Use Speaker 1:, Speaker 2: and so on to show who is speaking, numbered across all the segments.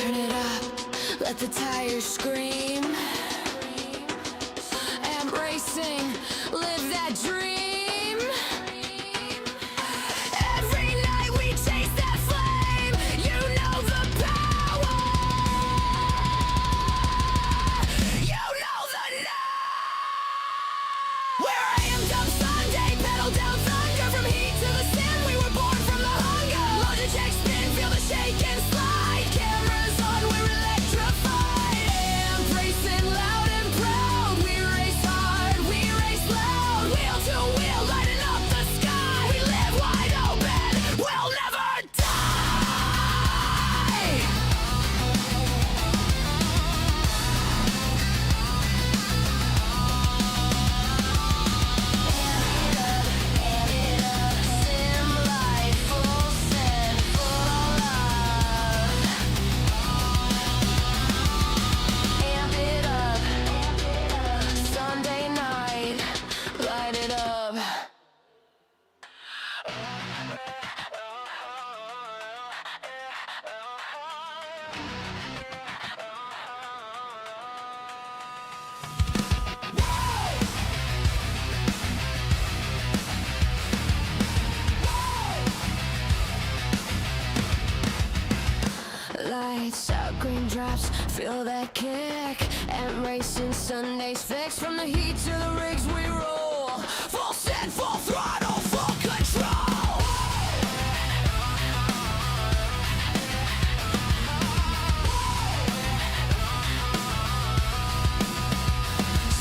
Speaker 1: Turn it up, let the tires scream. Am racing, live that dream. Every night we chase that flame. You know the power. You know the now. We're amped up Sunday, pedal down thunder. From heat to the sin, we were born from the hunger. Load the check, spin, feel the shake and slide. Cameras on, we're electrified. Amp racing loud and proud. We race hard, we race loud. Wheel to wheel, lighting up the sky. We live wide open, we'll never die. Sim life, full send, full love. Amp it up, Sunday night, light it up. Lights out, green drops, feel that kick. And racing Sundays fixed. From the heat to the rigs we roll. Full send, full throttle, full control.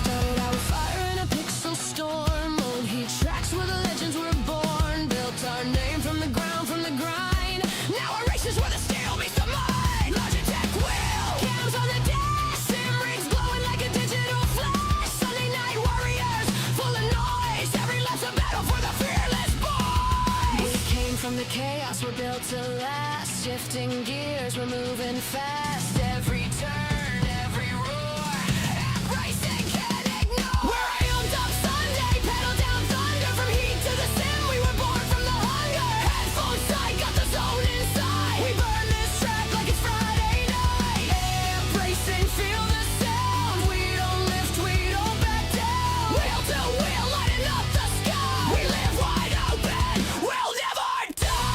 Speaker 1: Started out with fire in a pixel storm. Old heat tracks where the legends were born. Built our name from the ground, from the grind. Now our races where the steel meets the mine. Logitech wheel, cams on the dash. Sim rigs glowing like a digital flash. Sunday night warriors, full of noise. Every lap's a battle for the fearless boys. We came from the chaos, we're built to last. Shifting gears, we're moving fast. Every turn, every roar, amp racing can't ignore. We're amped up Sunday, pedal down thunder. From heat to the sin, we were born from the hunger. Headphones tight, got the zone inside. We burn this track like it's Friday night. Amp racing, feel the sound. We don't lift, we don't back down. Wheel to wheel, lighting up the sky. We live wide open, we'll never die.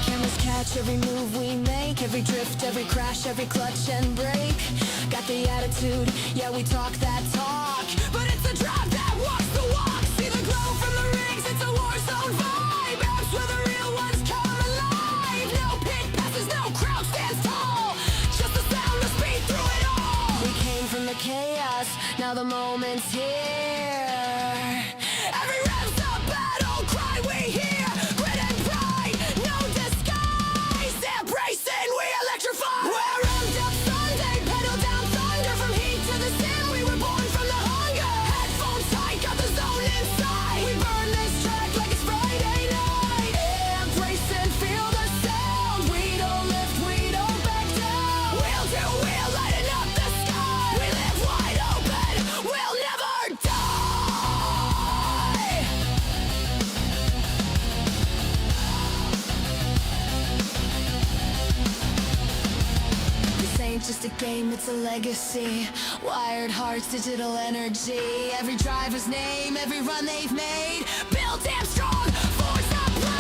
Speaker 1: Cameras catch every move we make. Every drift, every crash, every clutch and brake. Got the attitude, yeah we talk that talk. But it's the drive that walks the walk. See the glow from the rigs, it's a war zone vibe. Amps where the real ones come alive. No pit passes, no crowd stands tall. Just the sound, the speed through it all. We came from the chaos, now the moment's here. Every rev's a battle cry we hear. Grit and pride, no disguise. Amp racing, we electrify. We're amped up Sunday, pedal down thunder. From heat to the sin, we were born from the hunger. Headphones tight, got the zone inside. We burn this track like it's Friday night. Amp racing, feel the sound. We don't lift, we don't back down. Wheel to wheel, lighting up the sky. We live wide open, we'll never die. This ain't just a game, it's a legacy. Wired hearts, digital energy. Every driver's name, every run they've made. Built damn strong, force apply.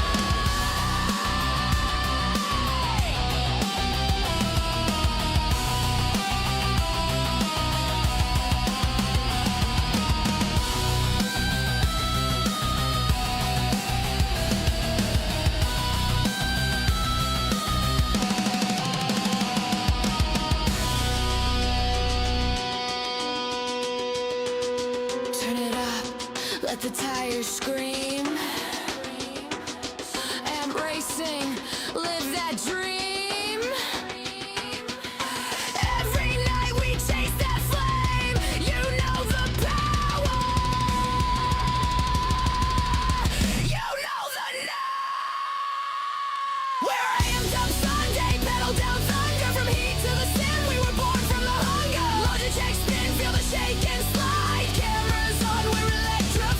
Speaker 1: Turn it up, let the tires scream. Am racing, live that dream. Every night we chase that flame. You know the power. You know the now. We're amped up Sunday, pedal down thunder. From heat to the sin, we were born from the hunger. Load the check, spin, feel the shake and slide. Cameras on, we're electrified.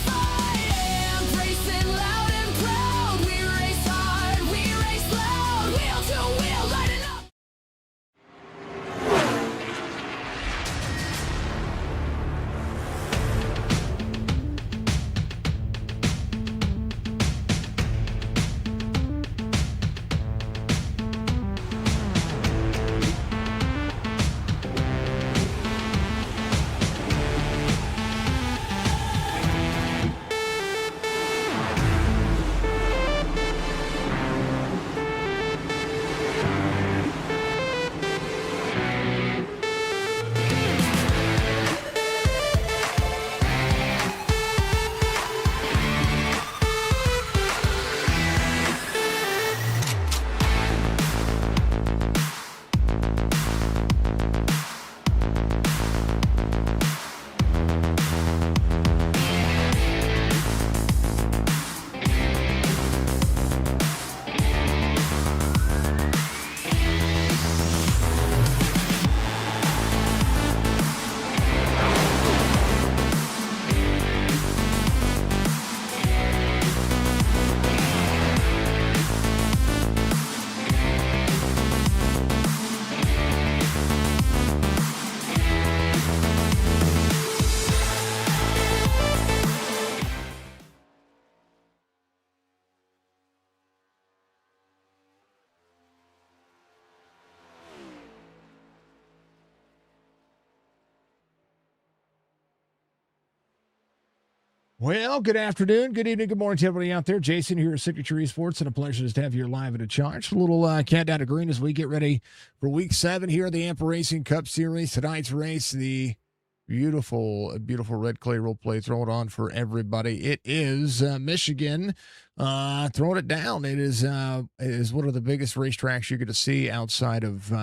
Speaker 2: Well, good afternoon, good evening, good morning to everybody out there. Jason here at Signature Esports, and a pleasure to have you live at a charge. A little countdown to green as we get ready for Week 7 here at the AmpraRacing Cup Series. Tonight's race, the beautiful Redclay role play throwing it on for everybody. It is Michigan throwing it down. It is one of the biggest racetracks you're going to see outside of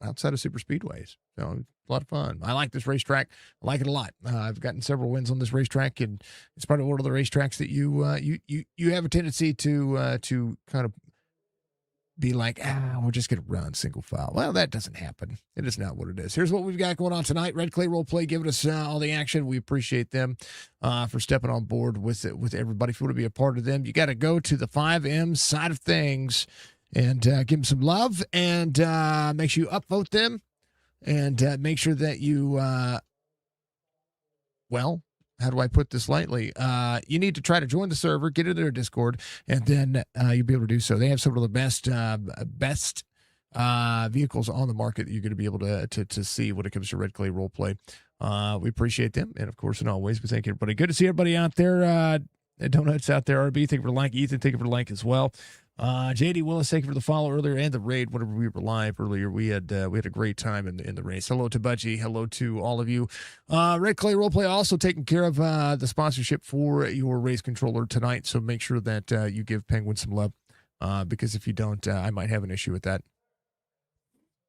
Speaker 2: outside of super speedways. So a lot of fun. I like this racetrack. I like it a lot. I've gotten several wins on this racetrack, and it's probably one of the racetracks that you have a tendency to kind of be like, we're just going to run single file. Well, that doesn't happen. It is not what it is. Here's what we've got going on tonight. Redclay role play giving us all the action. We appreciate them for stepping on board with everybody. If you want to be a part of them, you got to go to the 5M side of things and give them some love, and make sure you upvote them, and make sure that you, how do I put this lightly? You need to try to join the server, get into their Discord, and then you'll be able to do so. They have some of the best vehicles on the market that you're going to be able to see when it comes to Redclay roleplay. We appreciate them, and of course, and always, we thank everybody. Good to see everybody out there. Donuts out there. RB, thank you for the like. Ethan, thank you for the like as well. JD Willis, thank you for the follow earlier and the raid whenever we were live earlier. We had a great time in the race. Hello to Budgie. Hello to all of you. Redclay Roleplay also taking care of the sponsorship for your race controller tonight. So make sure that you give Penguin some love, because if you don't, I might have an issue with that.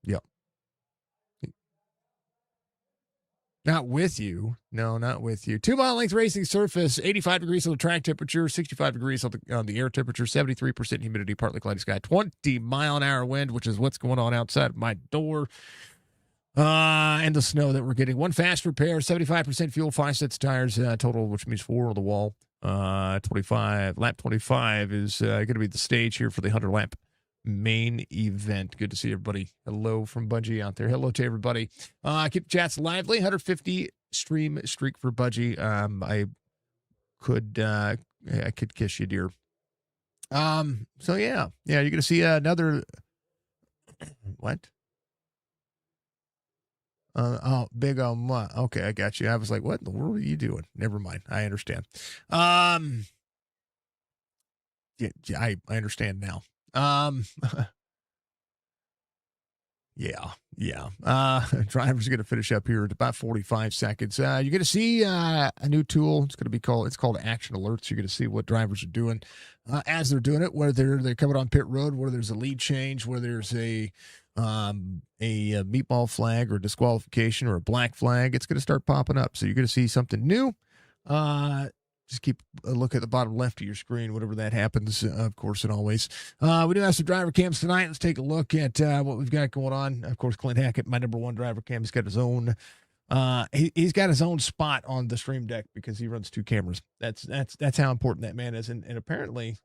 Speaker 2: Yep. Not with you. No, not with you. 2 mile length racing surface, 85 degrees on the track temperature, 65 degrees on the air temperature, 73% humidity, partly cloudy sky, 20 mile an hour wind, which is what's going on outside of my door. And the snow that we're getting. 1 fast repair, 75% fuel, 5 sets of tires total, which means 4 on the wall. Lap 25 is going to be the stage here for the 100 lap main event. Good to see everybody. Hello from Budgie out there. Hello to everybody. Keep the chats lively. 150 stream streak for Budgie. I could kiss you, dear. So yeah, you're gonna see another what? Big okay, I got you. I was like, what in the world are you doing? Never mind. I understand. Yeah, I understand now. Yeah. Driver's going to finish up here at about 45 seconds. You're going to see a new tool. It's called Action Alerts. You're going to see what drivers are doing as they're doing it, whether they're coming on pit road, whether there's a lead change, whether there's a meatball flag or disqualification or a black flag. It's going to start popping up. So you're going to see something new. Just keep a look at the bottom left of your screen, whatever that happens, of course, and always. We do have some driver cams tonight. Let's take a look at what we've got going on. Of course, Clint Hackett, my number 1 driver cam, he's got his own. He's got his own spot on the stream deck because he runs 2 cameras. That's how important that man is. And apparently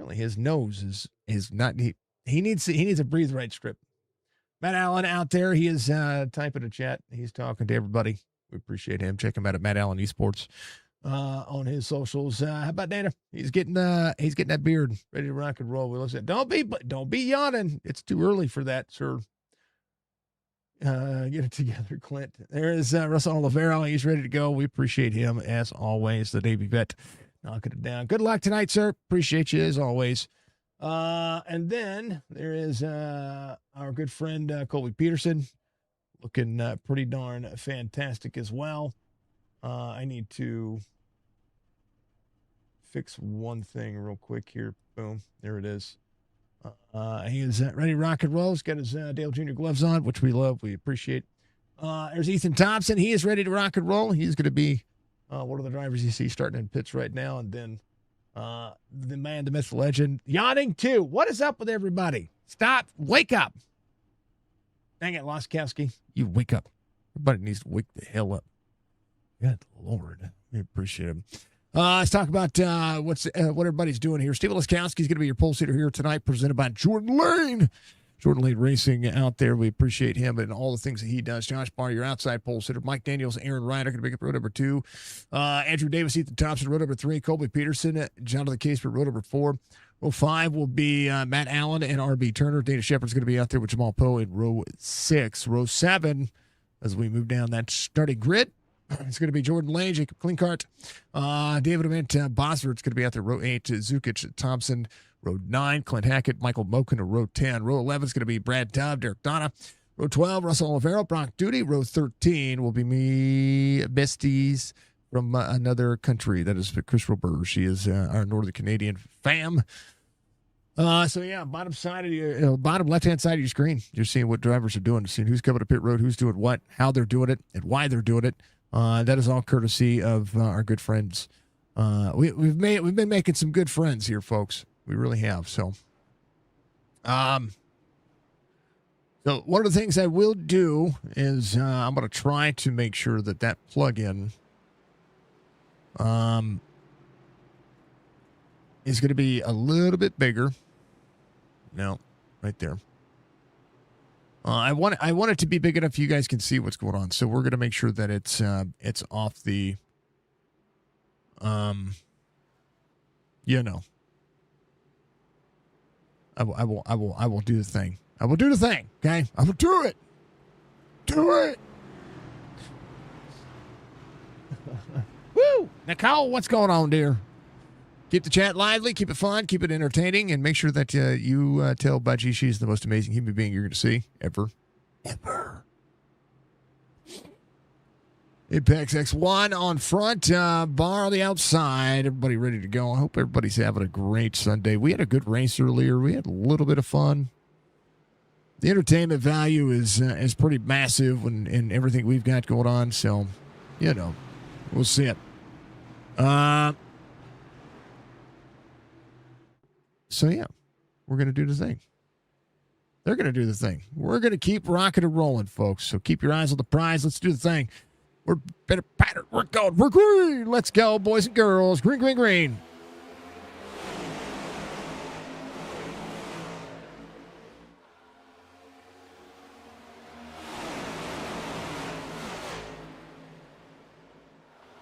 Speaker 2: his nose is not. He needs a breathe right strip. Matt Allen out there, he is typing a chat. He's talking to everybody. We appreciate him. Check him out at Matt Allen Esports. On his socials. How about Dana? He's getting that beard ready to rock and roll. We listen. Don't be yawning. It's too early for that, sir. Get it together, Clint. There is Russell Oliveira. He's ready to go. We appreciate him as always. The Navy vet knocking it down. Good luck tonight, sir. Appreciate you as always. And then there is our good friend Colby Peterson, looking pretty darn fantastic as well. I need to fix one thing real quick here. Boom. There it is. He is ready to rock and roll. He's got his Dale Jr. gloves on, which we love. We appreciate. There's Ethan Thompson. He is ready to rock and roll. He's going to be one of the drivers you see starting in pits right now. And then the man, the myth, the legend, yawning too. What is up with everybody? Stop. Wake up. Dang it, Laskowski. You wake up. Everybody needs to wake the hell up. Good Lord. We appreciate him. Let's talk about what everybody's doing here. Steve Laskowski is going to be your pole sitter here tonight, presented by Jordan Lane. Jordan Lane Racing out there. We appreciate him and all the things that he does. Josh Barr, your outside pole sitter. Mike Daniels, Aaron Ryan are going to pick up row number 2. Andrew Davis, Ethan Thompson, row number 3. Colby Peterson, Jonathan Case for row number 4. Row 5 will be Matt Allen and RB Turner. Dana Shepard's going to be out there with Jamal Poe in row 6. Row 7, as we move down that starting grid, It's going to be Jordan Lane, Jacob Klinkart, David Ament, Bosser. It's going to be out there. Row 8, Zukic Thompson. Row 9, Clint Hackett, Michael Moken. Row 10. Row 11 is going to be Brad Tubb, Derek Donna. Row 12, Russell Olivero, Brock Duty. Row 13 will be me, besties from another country. That is Chris Rober. She is our Northern Canadian fam. So yeah, bottom side of your bottom left-hand side of your screen, you're seeing what drivers are doing, seeing who's coming to pit road, who's doing what, how they're doing it, and why they're doing it. That is all courtesy of our good friends. We've been making some good friends here, folks. We really have. So, so one of the things I will do is I'm going to try to make sure that plug-in is going to be a little bit bigger. No, right there. I want it to be big enough you guys can see what's going on. So we're going to make sure that it's off the you know. I will do the thing. I will do the thing. Okay, I will do it. Do it. Woo, Nicole, what's going on, dear? Keep the chat lively, keep it fun, keep it entertaining, and make sure that you tell Budgie she's the most amazing human being you're going to see ever. Ever. Apex X1 on front, bar on the outside. Everybody ready to go. I hope everybody's having a great Sunday. We had a good race earlier. We had a little bit of fun. The entertainment value is pretty massive in everything we've got going on. So, you know, we'll see it. So, yeah, we're going to do the thing. They're going to do the thing. We're going to keep rocking and rolling, folks. So keep your eyes on the prize. Let's do the thing. We're better pattern. We're going. We're green. Let's go, boys and girls. Green, green, green.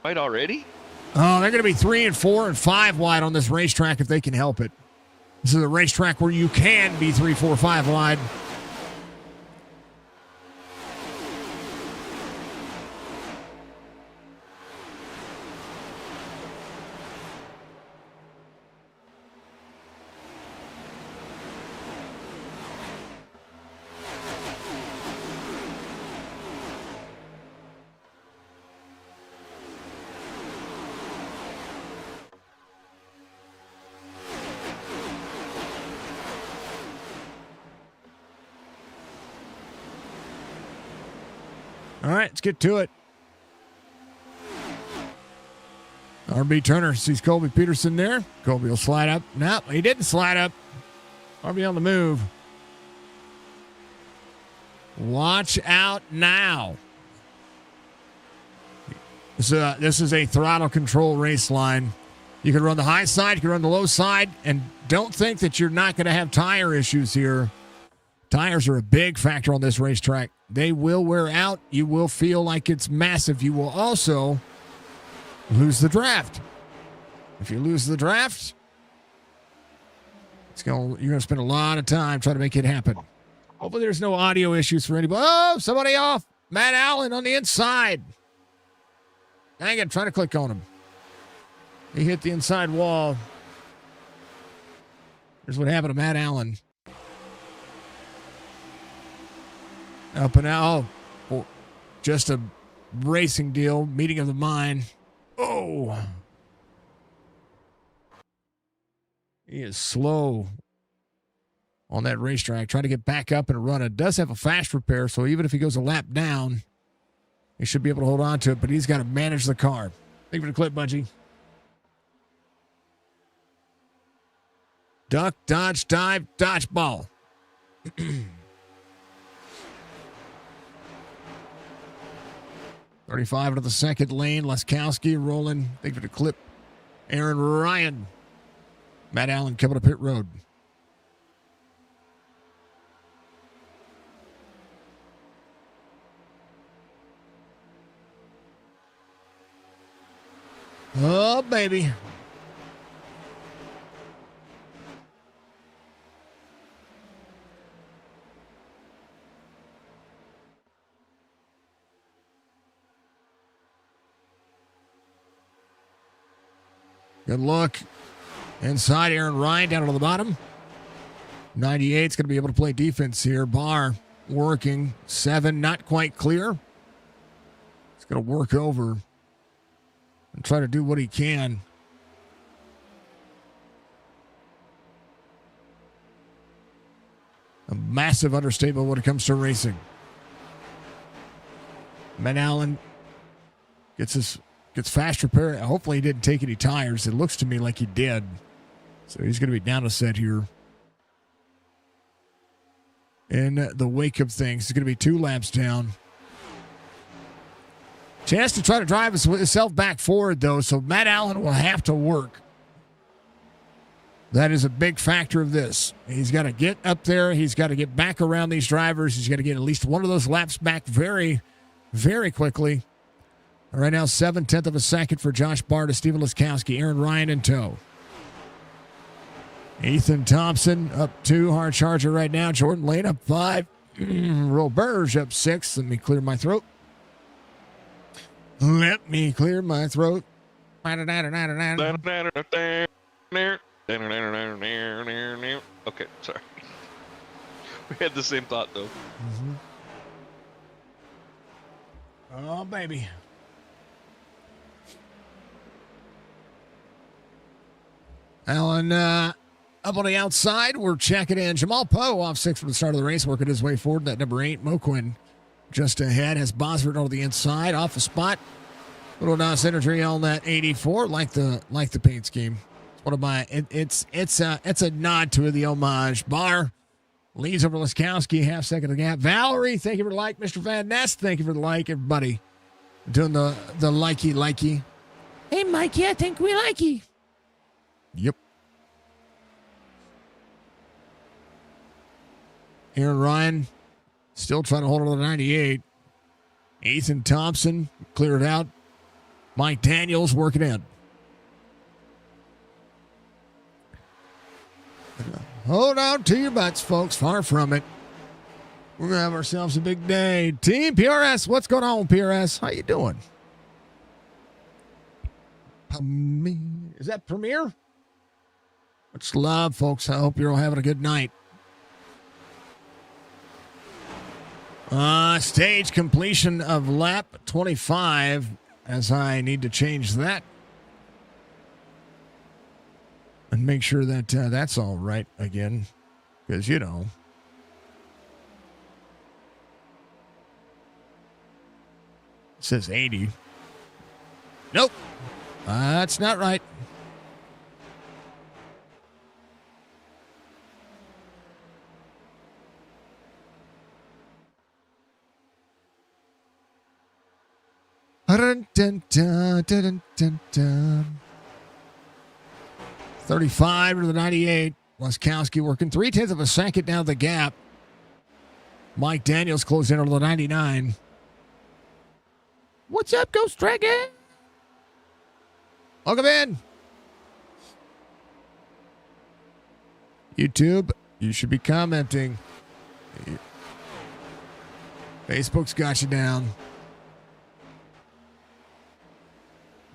Speaker 3: Right already?
Speaker 2: Oh, they're going to be 3 and 4 and 5 wide on this racetrack if they can help it. This is a racetrack where you can be 3, 4, 5 wide. All right, let's get to it. RB Turner sees Colby Peterson there. Colby will slide up. No, he didn't slide up. RB on the move. Watch out now. This is a throttle control race line. You can run the high side, you can run the low side, and don't think that you're not going to have tire issues here. Tires are a big factor on this racetrack. They will wear out. You will feel like it's massive. You will also lose the draft. If you lose the draft, you're going to spend a lot of time trying to make it happen. Hopefully there's no audio issues for anybody. Oh, somebody off. Matt Allen on the inside. Dang it, trying to click on him. He hit the inside wall. Here's what happened to Matt Allen. Up and out. Oh, just a racing deal. Meeting of the mind. Oh. He is slow on that racetrack. Trying to get back up and run. It does have a fast repair, so even if he goes a lap down, he should be able to hold on to it, but he's got to manage the car. Thank you for the clip, Budgie. Duck, dodge, dive, dodge ball. 35 into the second lane. Leskowski rolling. Thank you for the clip. Aaron Ryan. Matt Allen coming to pit road. Oh, baby. Good look. Inside, Aaron Ryan down on the bottom. 98's going to be able to play defense here. Barr working. 7, not quite clear. He's going to work over and try to do what he can. A massive understatement when it comes to racing. Matt Allen gets fast repair. Hopefully he didn't take any tires. It looks to me like he did. So he's going to be down a set here. In the wake of things, he's going to be 2 laps down. Chance to try to drive himself back forward, though, so Matt Allen will have to work. That is a big factor of this. He's got to get up there. He's got to get back around these drivers. He's got to get at least one of those laps back very, very quickly. Right now, 7/10 of a second for Josh Barr to Steven Liskowski. Aaron Ryan in tow. Ethan Thompson up 2. Hard charger right now. Jordan Lane up 5. Roberge up 6. Let me clear my throat. Let me clear my throat.
Speaker 3: Okay, sorry. We had the same thought, though.
Speaker 2: Mm-hmm. Oh, baby. Allen up on the outside. We're checking in. Jamal Poe off 6 from the start of the race, working his way forward. That number 8, Moquin, just ahead. Has Bosworth on the inside, off the spot. Little NOS energy on that 84, like the paint scheme. One of my, it's a nod to the homage. Barr leads over Liskowski, half second of the gap. Valerie, thank you for the like. Mr. Van Ness, thank you for the like. Everybody doing the likey. Hey, Mikey, I think we like you. Yep. Aaron Ryan still trying to hold on to the 98. Ethan Thompson cleared out. Mike Daniels working in. Hold on to your butts, folks. Far from it. We're going to have ourselves a big day. Team PRS, what's going on, PRS? How you doing? Is that Premiere? Much love, folks. I hope you're all having a good night. Stage completion of lap 25, as I need to change that. And make sure that that's all right again. Because, you know. It says 80. Nope. That's not right. Dun, dun, dun, dun, dun, dun. 35 to the 98. Liskowski working 0.3 of a second down the gap. Mike Daniels closed in on the 99. What's up, Ghost Dragon? Welcome in. YouTube, you should be commenting. Facebook's got you down.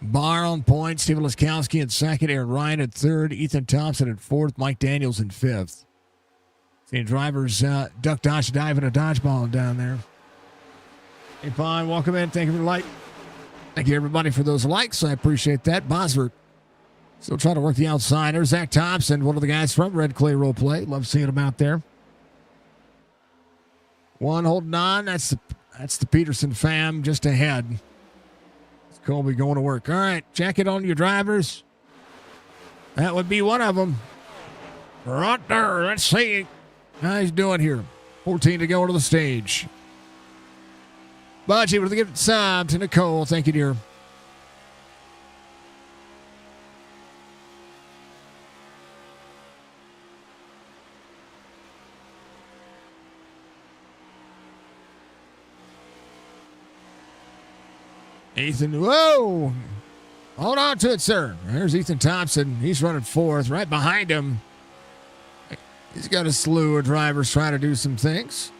Speaker 2: Barr on point. Steven Liskowski in second. Aaron Ryan at third. Ethan Thompson at fourth. Mike Daniels in fifth. Seeing drivers duck, dodge, dive, and a dodgeball down there. Hey, fine. Welcome in. Thank you for the like. Thank you, everybody, for those likes. I appreciate that. Bosworth still trying to work the outside. There's Zach Thompson, one of the guys from Redclay Roleplay. Love seeing him out there. One holding on. That's the Peterson fam just ahead. Colby going to work. All right, check it on your drivers. That would be one of them. Right there. Let's see how he's doing here. 14 to go to the stage. Budgie with the gift sub to Nicole. Thank you, dear. Ethan, whoa! Hold on to it, sir. There's Ethan Thompson. He's running fourth. Right behind him, he's got a slew of drivers trying to do some things.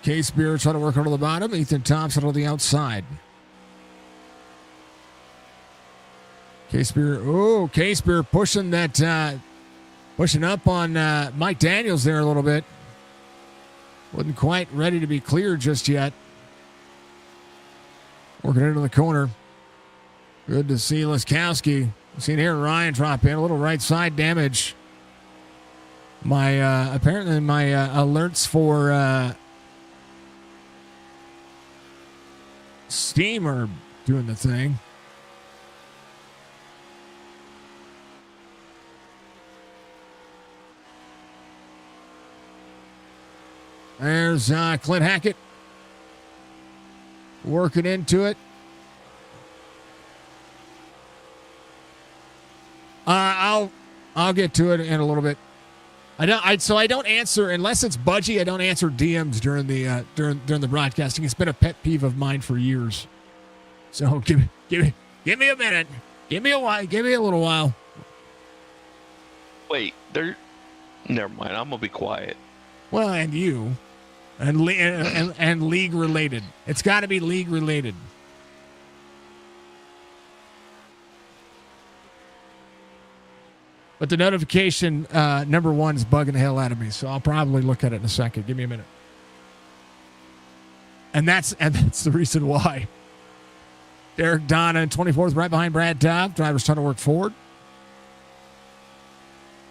Speaker 2: Case Beer trying to work onto the bottom. Ethan Thompson on the outside. K-Spear. Oh, K-Spear pushing that, pushing up on Mike Daniels there a little bit. Wasn't quite ready to be cleared just yet. Working into the corner. Good to see Laskowski. Seen Aaron Ryan drop in. A little right side damage. Apparently my alerts for Steam are doing the thing. There's Clint Hackett working into it. I'll get to it in a little bit. I don't answer unless it's Budgie. I don't answer DMs during the broadcasting. It's been a pet peeve of mine for years. So give me a minute. Give me a while. Give me a little while.
Speaker 3: Wait, never mind. I'm gonna be quiet.
Speaker 2: Well, and you, and league related. It's got to be league related. But the notification number one is bugging the hell out of me, so I'll probably look at it in a second. Give me a minute. And that's the reason why. Derek Donna in 24th, right behind Brad Dobb. Driver's trying to work forward.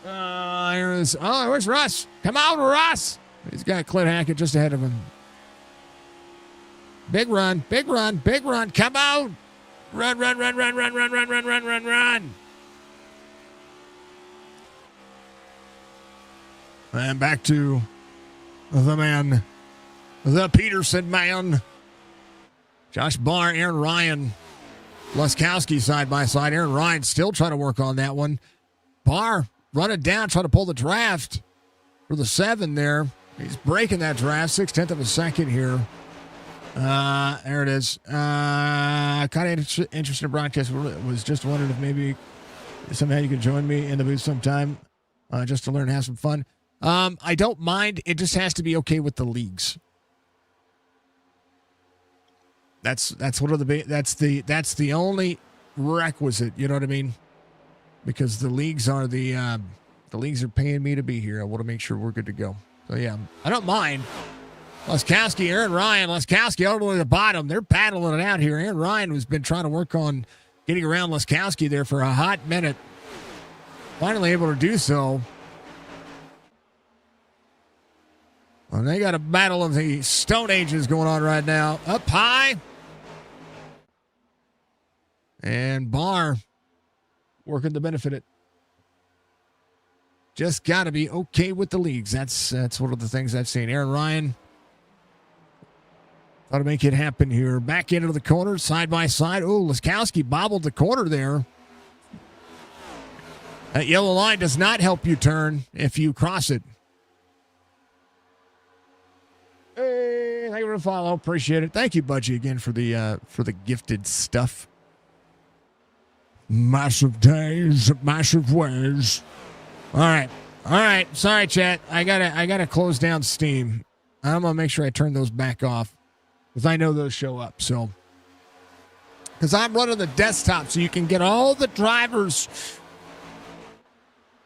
Speaker 2: Where's Russ? Come on, Russ. He's got Clint Hackett just ahead of him. Big run, big run, big run. Come on. Run. And back to the man, the Peterson man. Josh Barr, Aaron Ryan, Laskowski side by side. Aaron Ryan still trying to work on that one. Barr running down, trying to pull the draft for the 7 there. He's breaking that draft, 0.6 of a second here. There it is. Kind of interesting broadcast. Was just wondering if maybe somehow you could join me in the booth sometime just to learn and have some fun. I don't mind. It just has to be okay with the leagues. That's one of that's the only requisite. You know what I mean? Because the leagues are the leagues are paying me to be here. I want to make sure we're good to go. So yeah, I don't mind. Laskowski, Aaron Ryan, Laskowski all the way to the bottom. They're paddling it out here. Aaron Ryan has been trying to work on getting around Laskowski there for a hot minute. Finally able to do so. Well, they got a battle of the Stone Ages going on right now. Up high. And Barr working to benefit it. Just got to be okay with the leagues. That's one of the things I've seen. Aaron Ryan got to make it happen here. Back into the corner, side by side. Oh, Laskowski bobbled the corner there. That yellow line does not help you turn if you cross it. Hey, thank you for the follow. Appreciate it. Thank you, Budgie, again for the gifted stuff. Massive days, massive ways. All right. Sorry, chat. I gotta close down Steam. I'm gonna make sure I turn those back off because I know those show up. So, because I'm running the desktop, so you can get all the drivers'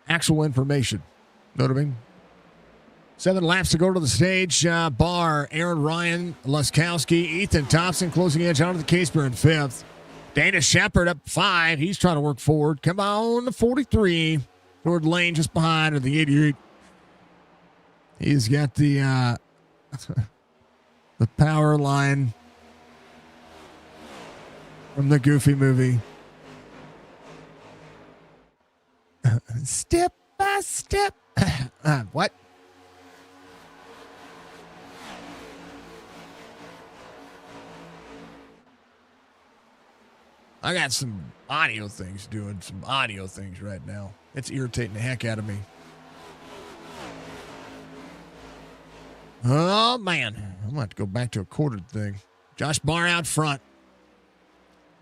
Speaker 2: actual information. Know what I mean? 7 laps to go to the stage. Barr, Aaron Ryan, Laskowski, Ethan Thompson closing in. Jonathan Casper in 5th. Dana Shepard up 5. He's trying to work forward. Come on, the 43. Toward Lane just behind at the 88. He's got the the power line from the Goofy movie. Step by step. What? I got some audio things doing some audio things right now. It's irritating the heck out of me. Oh, man. I'm going to have to go back to a quartered thing. Josh Barr out front.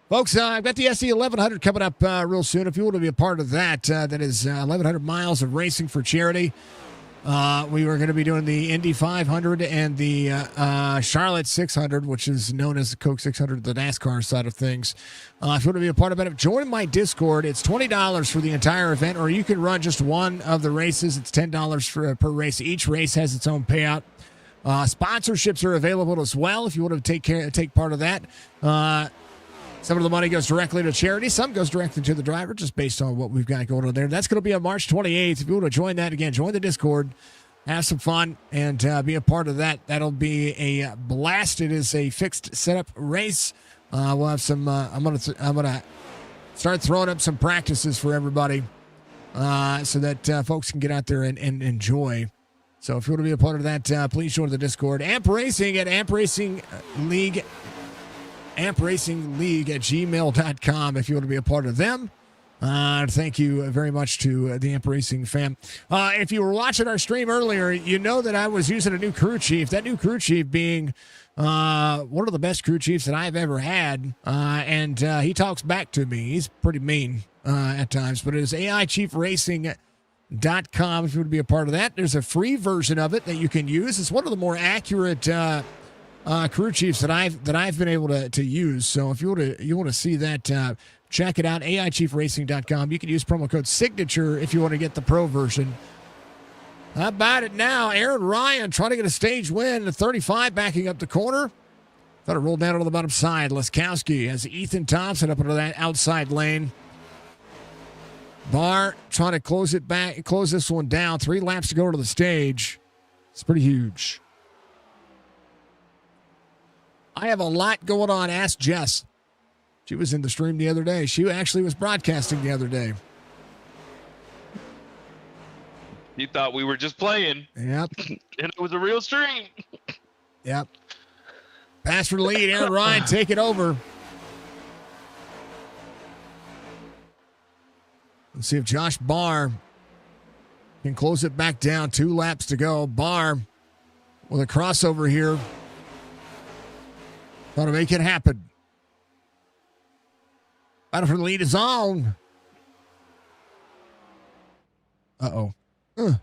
Speaker 2: Folks, I've got the SE 1100 coming up real soon. If you want to be a part of that, that is 1,100 miles of racing for charity. We were going to be doing the Indy 500 and the Charlotte 600, which is known as the Coke 600, the NASCAR side of things. If you want to be a part of it, join my Discord. It's $20 for the entire event, or you can run just one of the races. It's $10 per race. Each race has its own payout. Sponsorships are available as well if you want to take part of that. Some of the money goes directly to charity. Some goes directly to the driver, just based on what we've got going on there. That's going to be on March 28th. If you want to join that, again, join the Discord, have some fun, and be a part of that. That'll be a blast. It is a fixed setup race. We'll have some. I'm gonna start throwing up some practices for everybody, so that folks can get out there and enjoy. So if you want to be a part of that, please join the Discord. Amp Racing at ampracingleague. ampracingleague at gmail.com if you want to be a part of them. Thank you very much to the Amp Racing fam. If you were watching our stream earlier, you know that I was using a new crew chief. That new crew chief being one of the best crew chiefs that I've ever had. And he talks back to me. He's pretty mean at times. But it is AIChiefRacing.com if you want to be a part of that. There's a free version of it that you can use. It's one of the more accurate crew chiefs that I've been able to use. So if you want to see that, check it out. AIChiefRacing.com. You can use promo code signature if you want to get the pro version. How about it now? Aaron Ryan trying to get a stage win. The 35 backing up the corner. Thought it rolled down on the bottom side. Leskowski has Ethan Thompson up into that outside lane. Barr trying to close this one down. 3 laps to go to the stage. It's pretty huge. I have a lot going on. Ask Jess. She was in the stream the other day. She actually was broadcasting the other day.
Speaker 3: You thought we were just playing.
Speaker 2: Yep.
Speaker 3: And it was a real stream.
Speaker 2: Yep. Pass for the lead. Aaron Ryan take it over. Let's see if Josh Barr can close it back down. 2 laps to go. Barr with a crossover here. Trying to make it happen. Battle for the lead is on. Uh-oh. There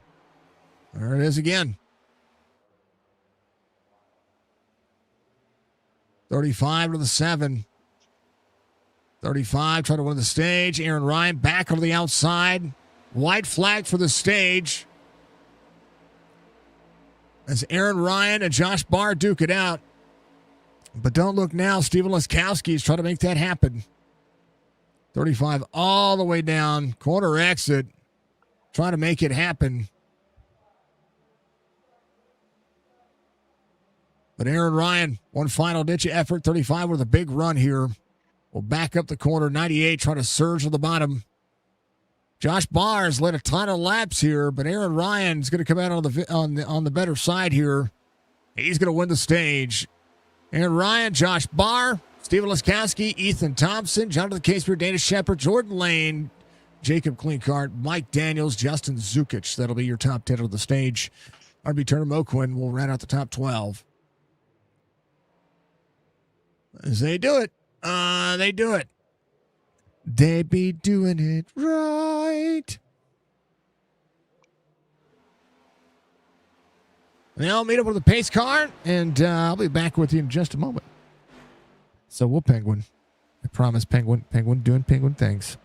Speaker 2: it is again. 35 to the 7. 35 trying to win the stage. Aaron Ryan back on the outside. White flag for the stage. As Aaron Ryan and Josh Barr duke it out. But don't look now. Steven Leskowski is trying to make that happen. 35 all the way down. Corner exit. Trying to make it happen. But Aaron Ryan, one final ditch effort. 35 with a big run here. Will back up the corner. 98 trying to surge to the bottom. Josh Barr has led a ton of laps here, but Aaron Ryan's going to come out on the better side here. He's going to win the stage. Aaron Ryan, Josh Barr, Steven Leskowski, Ethan Thompson, Jonathan Casebeer, Dana Shepard, Jordan Lane, Jacob Klinkart, Mike Daniels, Justin Zukic. That'll be your top 10 of the stage. RB Turner Moquin will round out the top 12. As they do it. They do it. They be doing it right. And I'll meet up with the pace car, and I'll be back with you in just a moment. So we'll Penguin. I promise, Penguin. Penguin doing Penguin things.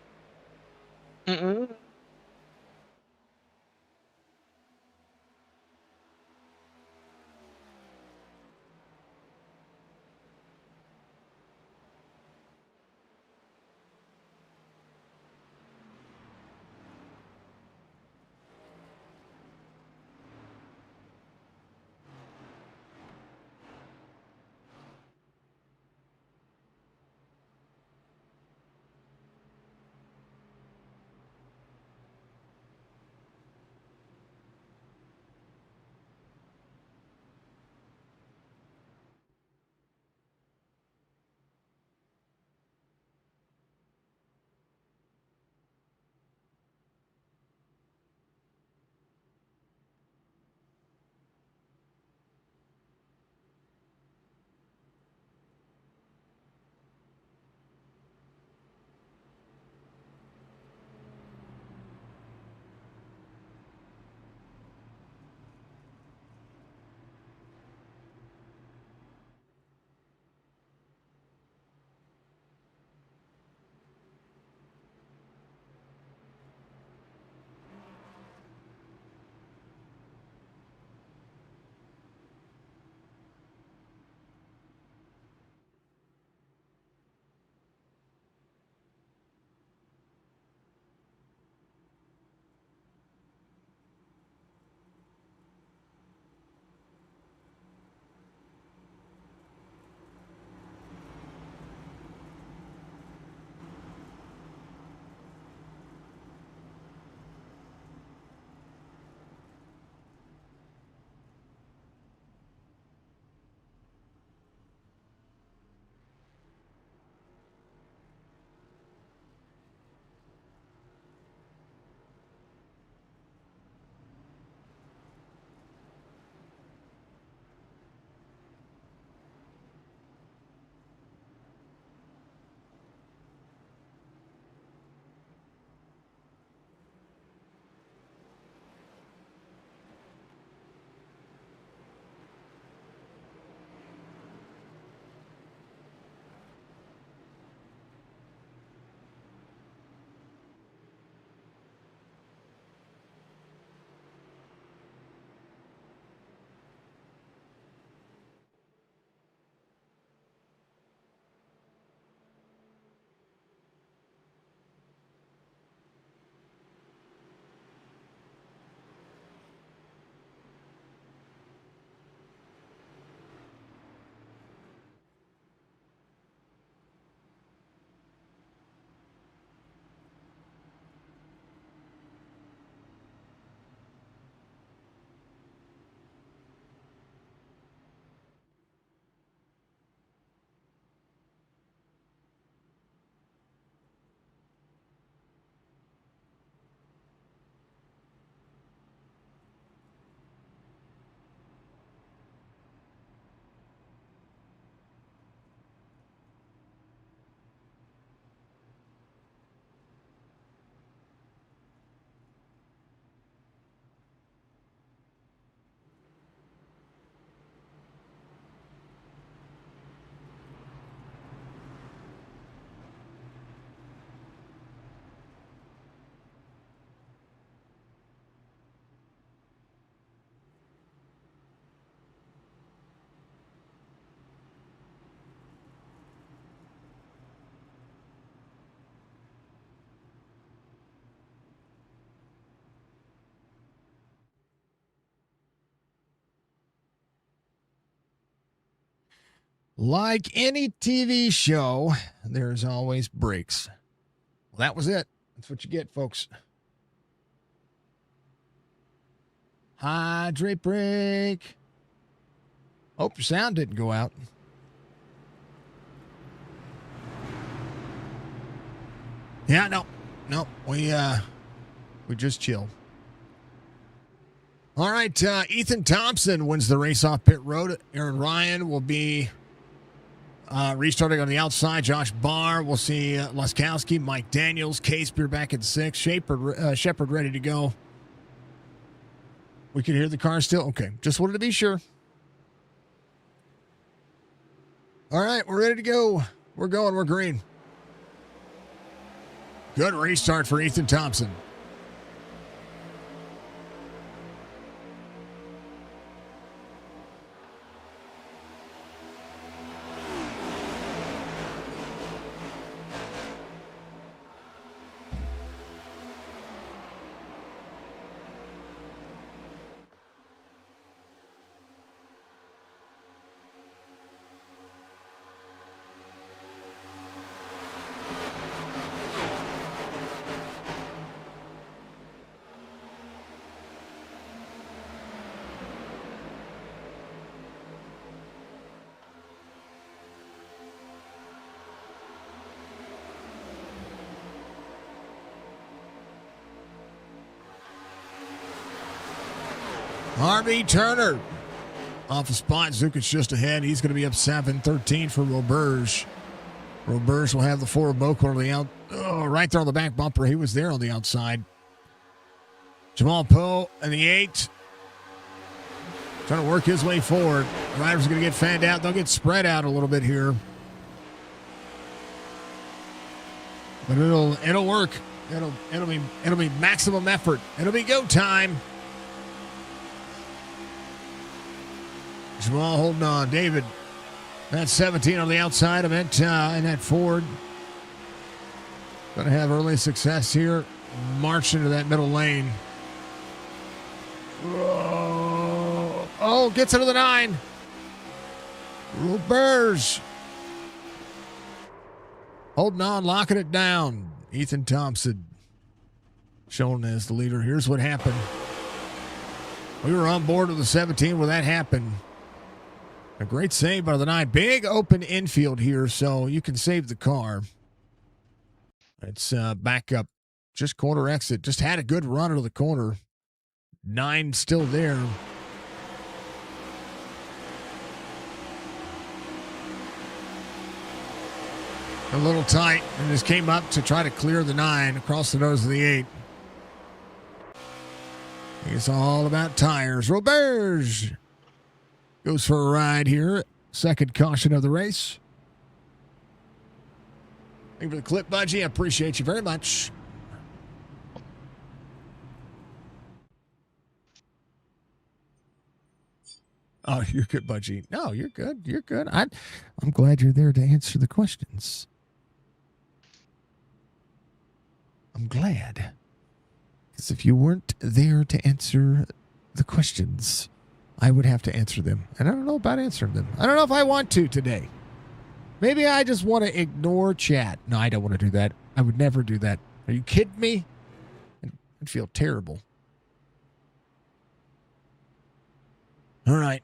Speaker 2: Like any TV show, there's always breaks. Well, that was it. That's what you get, folks. Hydrate break. Hope your sound didn't go out. Yeah, no, we just chill. All right, Ethan Thompson wins the race off pit road. Aaron Ryan will be restarting on the outside. Josh Barr. We'll see Laskowski, Mike Daniels, Casebeer back in 6th. Shepard ready to go. We can hear the car still. Okay, just wanted to be sure. All right, we're ready to go. We're going. We're green. Good restart for Ethan Thompson. RB Turner off the spot. Zukic just ahead. He's going to be up 7-13 for Roberge. Roberge will have the 4 of Boko on the out. Oh, right there on the back bumper. He was there on the outside. Jamal Poe and the 8. Trying to work his way forward. Riders are going to get fanned out. They'll get spread out a little bit here. But it'll work. It'll be maximum effort. It'll be go time. Jamal holding on. David, that's 17 on the outside. I meant in that Ford. Going to have early success here. March into that middle lane. Oh, gets into the 9. Roberge. Holding on, locking it down. Ethan Thompson shown as the leader. Here's what happened. We were on board with the 17 when that happened. A great save by the 9. Big open infield here, so you can save the car. It's back up. Just corner exit. Just had a good run into the corner. 9 still there. A little tight, and just came up to try to clear the 9 across the nose of the 8. It's all about tires. Roberge goes for a ride here. Second caution of the race. Thank you for the clip, Budgie. I appreciate you very much. Oh, you're good, Budgie. No, you're good. You're good. I'm glad you're there to answer the questions. I'm glad. Because if you weren't there to answer the questions, I would have to answer them. And I don't know about answering them. I don't know if I want to today. Maybe I just want to ignore chat. No, I don't want to do that. I would never do that. Are you kidding me? I'd feel terrible. All right.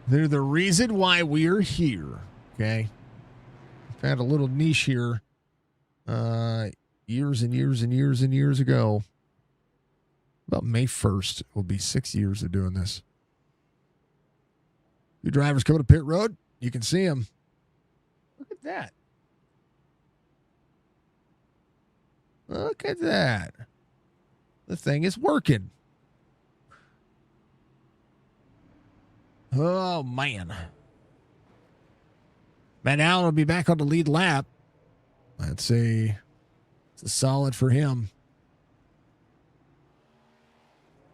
Speaker 2: They're the reason why we're here. Okay. Found a little niche here. Years and years and years and years ago. About May 1st will be 6 years of doing this. Two drivers coming to pit road. You can see them. Look at that. Look at that. The thing is working. Oh, man. Matt Allen will be back on the lead lap. It's a solid for him.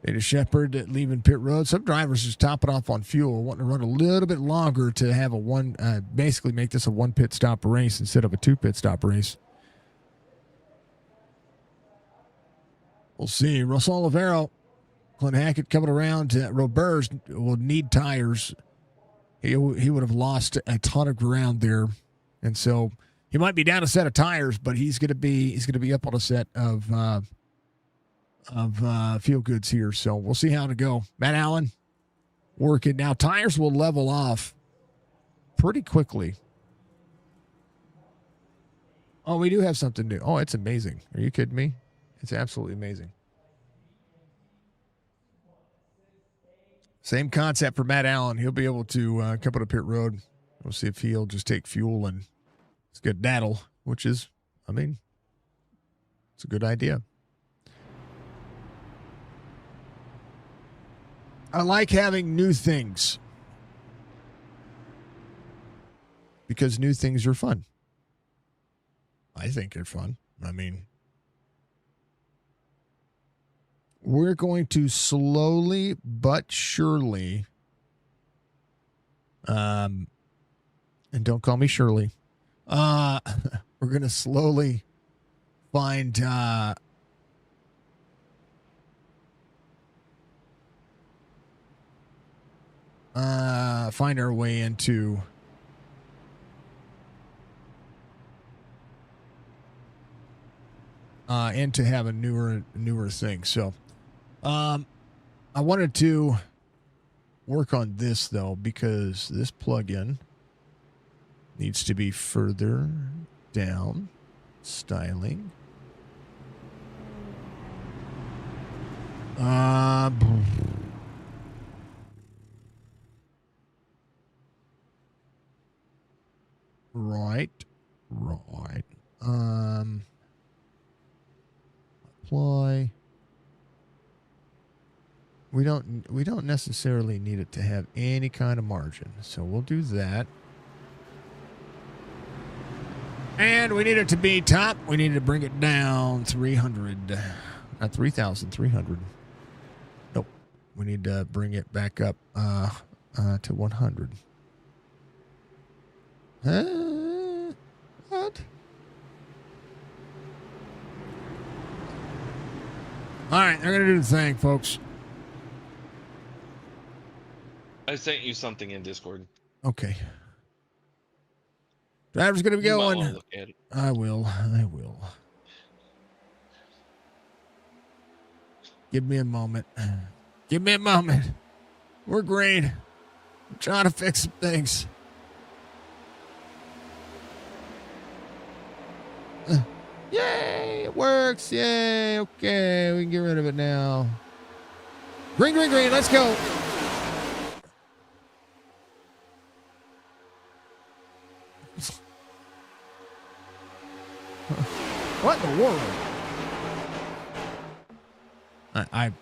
Speaker 2: Data Shepard leaving pit road. Some drivers just topping off on fuel, wanting to run a little bit longer to have a basically make this a 1 pit stop race instead of a 2 pit stop race. We'll see. Russell Olivero, Clint Hackett coming around. Roberts will need tires. He would have lost a ton of ground there, and so he might be down a set of tires, but he's gonna be up on a set of field goods here. So we'll see how to go. Matt Allen working now. Tires will level off pretty quickly. Oh, we do have something new. Oh, it's amazing. Are you kidding me? It's absolutely amazing. Same concept for Matt Allen. He'll be able to come up pit road. We'll see if he'll just take fuel and skedaddle, which is, I mean, it's a good idea. I like having new things because new things are fun. I think they're fun. I mean, we're going to slowly but surely, and don't call me Shirley, we're going to slowly find our way into have a newer thing. So I wanted to work on this though, because this plugin needs to be further down. Styling. Right. Apply. We don't necessarily need it to have any kind of margin, so we'll do that. And we need it to be top. We need to bring it down 300, not 3,300. Nope. We need to bring it back up to 100. What? All right, they're gonna do the thing, folks.
Speaker 3: I sent you something in Discord.
Speaker 2: Okay. Driver's gonna be
Speaker 3: You might
Speaker 2: going.
Speaker 3: wanna look at it.
Speaker 2: I will. Give me a moment. We're green. I'm trying to fix some things. Yay, it works. Yay. Okay, we can get rid of it now. Green. Let's go. What in the world? I'm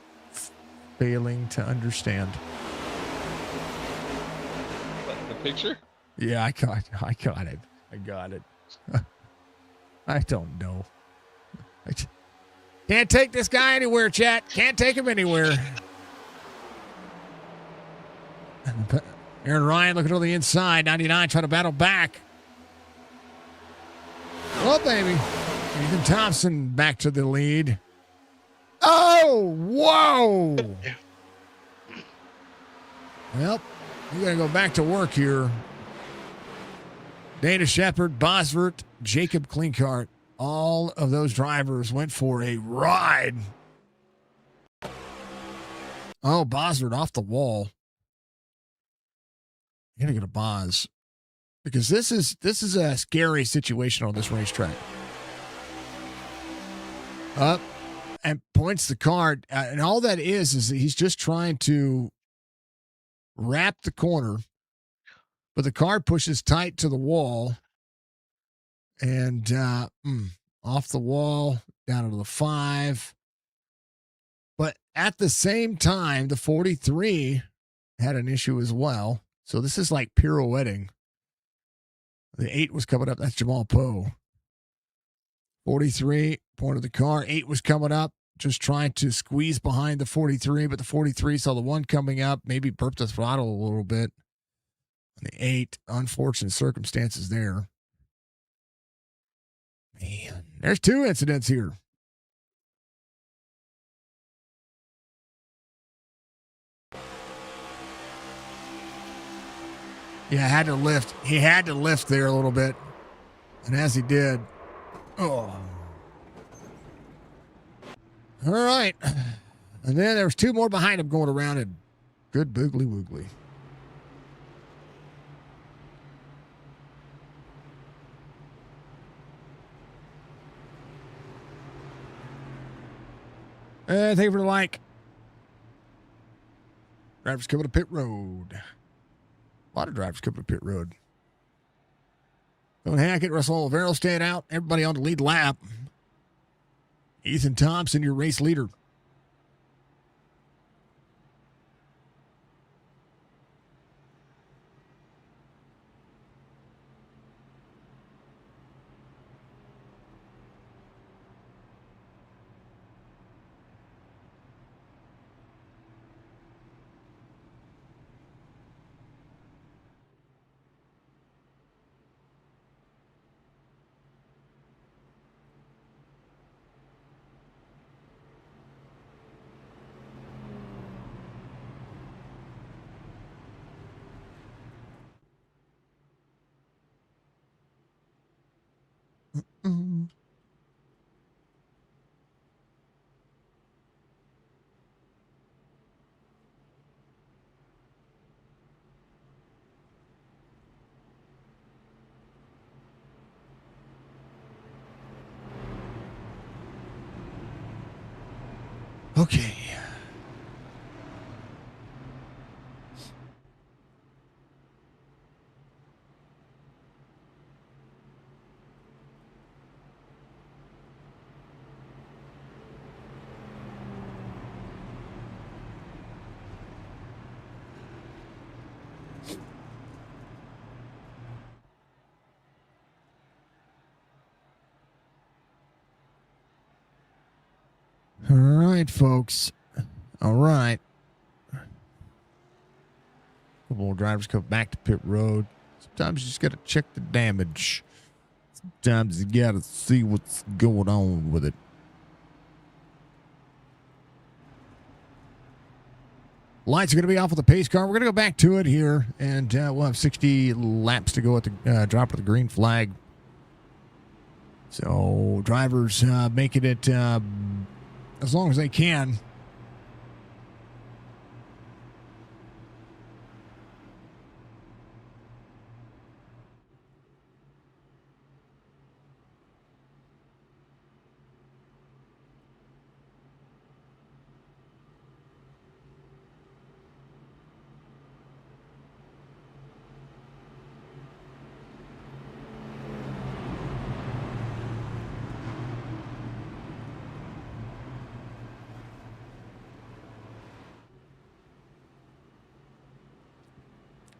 Speaker 2: failing to understand.
Speaker 3: What, the picture?
Speaker 2: Yeah, I got it. I don't know. Can't take this guy anywhere, chat. Can't take him anywhere. Aaron Ryan looking on the inside. 99 trying to battle back. Oh, baby. Ethan Thompson back to the lead. Oh, whoa. Well, we got to go back to work here. Dana Shepard, Bosvert, Jacob Klinkart. All of those drivers went for a ride. Oh, Bosvert off the wall. I'm going to go to Boz. Because this is a scary situation on this racetrack. Up and points the card. And all that is that he's just trying to wrap the corner. But the car pushes tight to the wall. And off the wall, down to the 5. But at the same time, the 43 had an issue as well. So this is like pirouetting. The 8 was coming up. That's Jamal Poe. 43 pointed the car. 8 was coming up, just trying to squeeze behind the 43, but the 43 saw the 1 coming up, maybe burped the throttle a little bit. And the 8, unfortunate circumstances there. Man, there's 2 incidents here. Yeah, had to lift. He had to lift there a little bit. And as he did, oh. All right. And then there was two more behind him going around, and good boogly woogly. Thank you for the like. Drivers coming to pit road. A lot of drivers coming to pit road. Don Hackett, Russell Olivero staying out. Everybody on the lead lap. Ethan Thompson, your race leader. Mm-hmm. Okay. All right, folks. All right. Couple more drivers come back to pit road. Sometimes you just got to check the damage. Sometimes you got to see what's going on with it. Lights are going to be off with the pace car. We're going to go back to it here, and we'll have 60 laps to go at the drop of the green flag. So drivers making it as long as they can.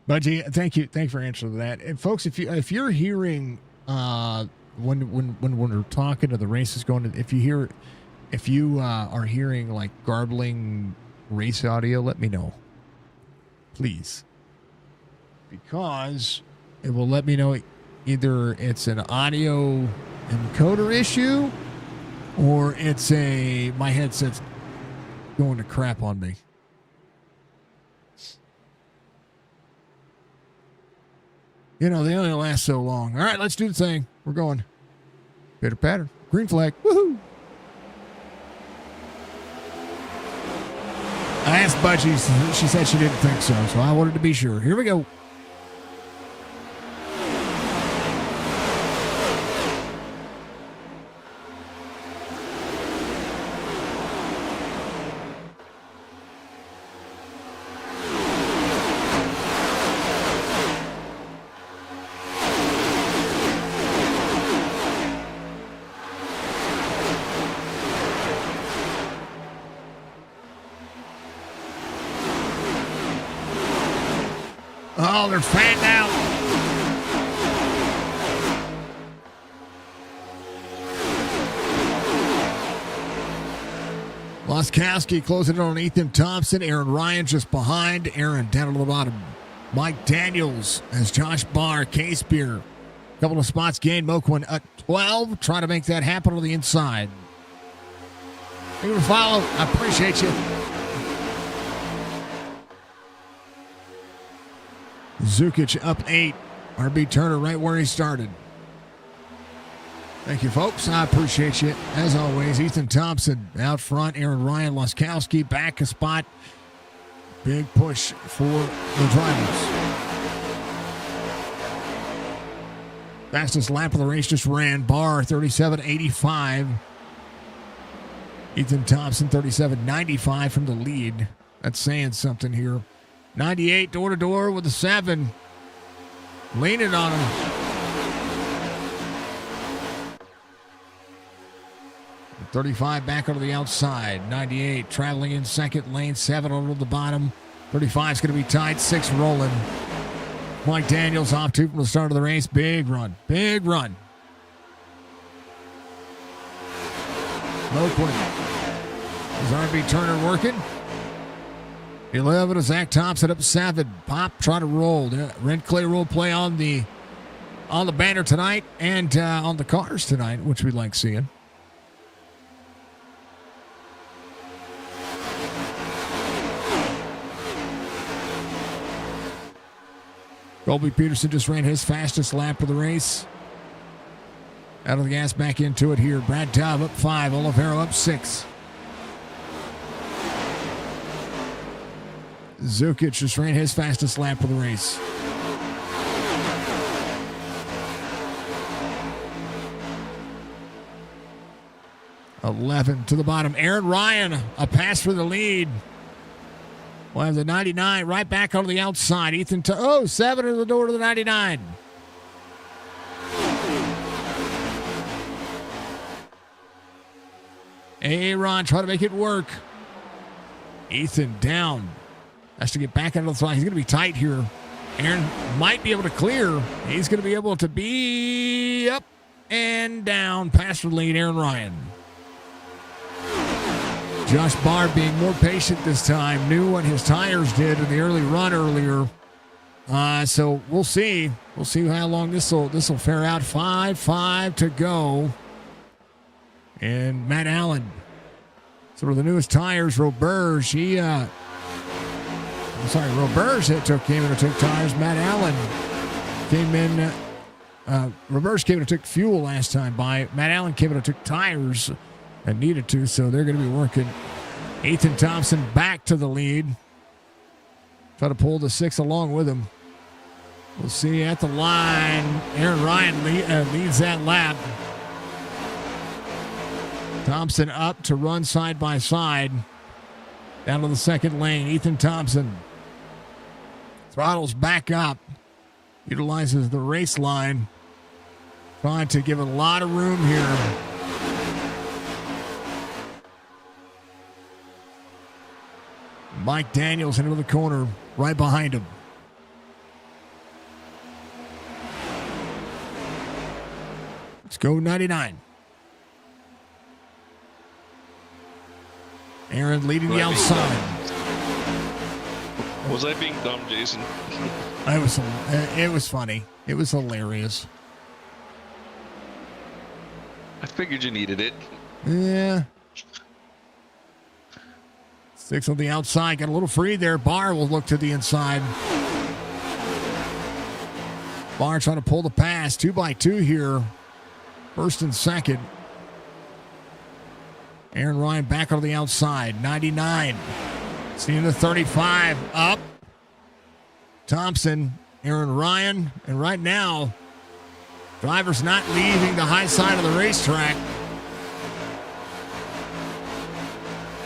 Speaker 2: Budgie, thank you for answering that. And folks, if you're hearing when we're talking to the races going, if you are hearing like garbling race audio, let me know, please, because it will let me know either it's an audio encoder issue or it's my headset's going to crap on me. You know, they only last so long. All right, let's do the thing. We're going. Pitter patter. Green flag. Woohoo! I asked Budgie. She said she didn't think so, so I wanted to be sure. Here we go. Oh, they're fanned out. Laskowski closing it on Ethan Thompson. Aaron Ryan just behind. Aaron down a little bottom. Mike Daniels as Josh Barr. Case Beer. Couple of spots gained. Moquin at 12. Trying to make that happen on the inside. Thank you for following. I appreciate you. Zukic up 8. RB Turner right where he started. Thank you, folks. I appreciate you. As always, Ethan Thompson out front. Aaron Ryan, Laskowski back a spot. Big push for the drivers. Fastest lap of the race just ran. Barr 37.85. Ethan Thompson 37.95 from the lead. That's saying something here. 98 door to door with the 7. Leaning on him. 35 back over the outside. 98 traveling in second lane. 7 over the bottom. 35 is going to be tight. 6 rolling. Mike Daniels off 2 from the start of the race. Big run. Big run. Loquin. Is RB Turner working? 11 is Zach Thompson up 7. Pop trying to roll. Redclay roll play on the banner tonight and on the cars tonight, which we like seeing. Colby Peterson just ran his fastest lap of the race. Out of the gas, back into it here. Brad Dove up 5. Olivero up 6. Zukic just ran his fastest lap of the race. $11 to the bottom. Aaron Ryan, a pass for the lead. We'll have the 99 right back on the outside. Ethan, 7 to the door to the 99. Aaron trying to make it work. Ethan down. Has to get back out of the line. He's going to be tight here. Aaron might be able to clear. He's going to be able to be up and down. Pass for the lead, Aaron Ryan. Josh Barr being more patient this time. Knew what his tires did in the early run earlier. So we'll see. We'll see how long this will fare out. 5 to go. And Matt Allen. Sort of the newest tires. Roberge. Roberge came in and took tires. Matt Allen came in. Roberge came in and took fuel last time by. Matt Allen came in and took tires and needed to, so they're going to be working. Ethan Thompson back to the lead. Try to pull the 6 along with him. We'll see at the line. Aaron Ryan leads that lap. Thompson up to run side by side. Down to the second lane. Ethan Thompson throttles back up. Utilizes the race line. Trying to give it a lot of room here. Mike Daniels into the corner right behind him. Let's go 99. Aaron leading the outside.
Speaker 3: Was I being dumb, Jason?
Speaker 2: It was funny. It was hilarious.
Speaker 3: I figured you needed it.
Speaker 2: Yeah. 6 on the outside. Got a little free there. Barr will look to the inside. Barr trying to pull the pass. 2x2 here. First and second. Aaron Ryan back on the outside. 99. Seeing the 35 up. Thompson, Aaron Ryan. And right now, drivers not leaving the high side of the racetrack.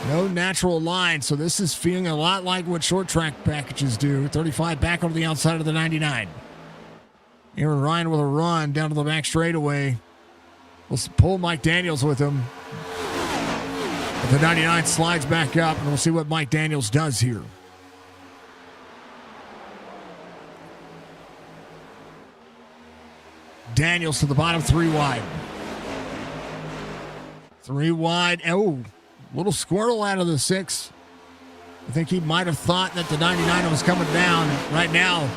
Speaker 2: No natural line, so this is feeling a lot like what short track packages do. 35 back on the outside of the 99. Aaron Ryan with a run down to the back straightaway. We'll pull Mike Daniels with him. But the 99 slides back up, and we'll see what Mike Daniels does here. Daniels to the bottom, 3 wide. 3 wide. Oh, little squirrel out of the 6. I think he might have thought that the 99 was coming down. Right now,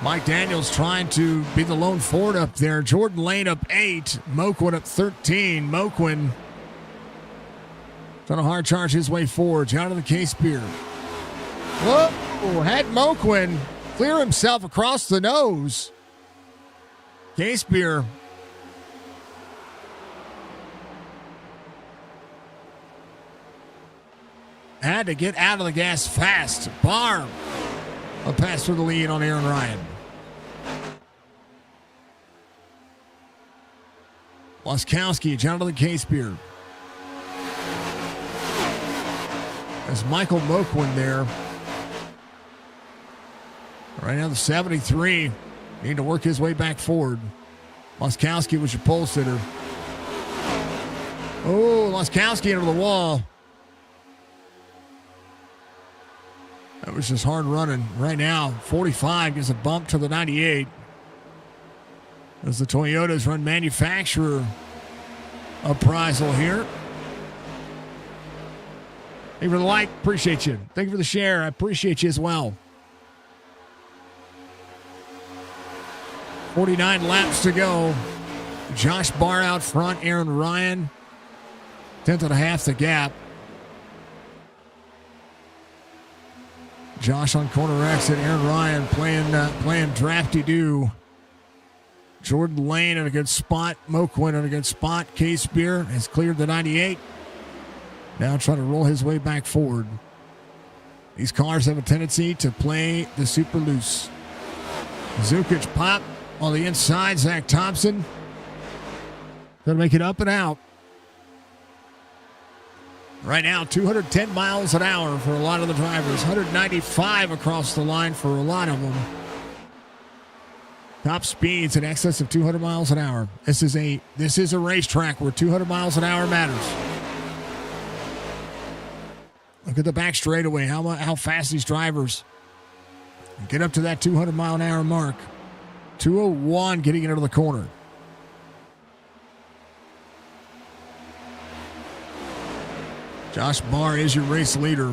Speaker 2: Mike Daniels trying to be the lone Ford up there. Jordan Lane up 8. Moquin up 13. Moquin trying to hard charge his way forward. Out of the case beer. Whoa, had Moquin clear himself across the nose. Case Beer. Had to get out of the gas fast. Barr. A pass for the lead on Aaron Ryan. Laskowski, Jonathan Case Beer. There's Michael Moquin there. Right now, the 73. Need to work his way back forward. Laskowski was your pole sitter. Oh, Laskowski into the wall. That was just hard running. Right now, 45 gives a bump to the 98. As the Toyotas run manufacturer appraisal here. Thank you for the like. Appreciate you. Thank you for the share. I appreciate you as well. 49 laps to go. Josh Barr out front. Aaron Ryan. 10th and a half the gap. Josh on corner exit. Aaron Ryan playing drafty-do. Jordan Lane in a good spot. Moquin in a good spot. Case Beer has cleared the 98. Now trying to roll his way back forward. These cars have a tendency to play the super loose. Zukic pop on the inside. Zach Thompson going to make it up and out. Right now, 210 miles an hour for a lot of the drivers. 195 across the line for a lot of them. Top speeds in excess of 200 miles an hour. This is a racetrack where 200 miles an hour matters. Look at the back straightaway. How fast these drivers get up to that 200 mile an hour mark. 201 getting into the corner. Josh Barr is your race leader.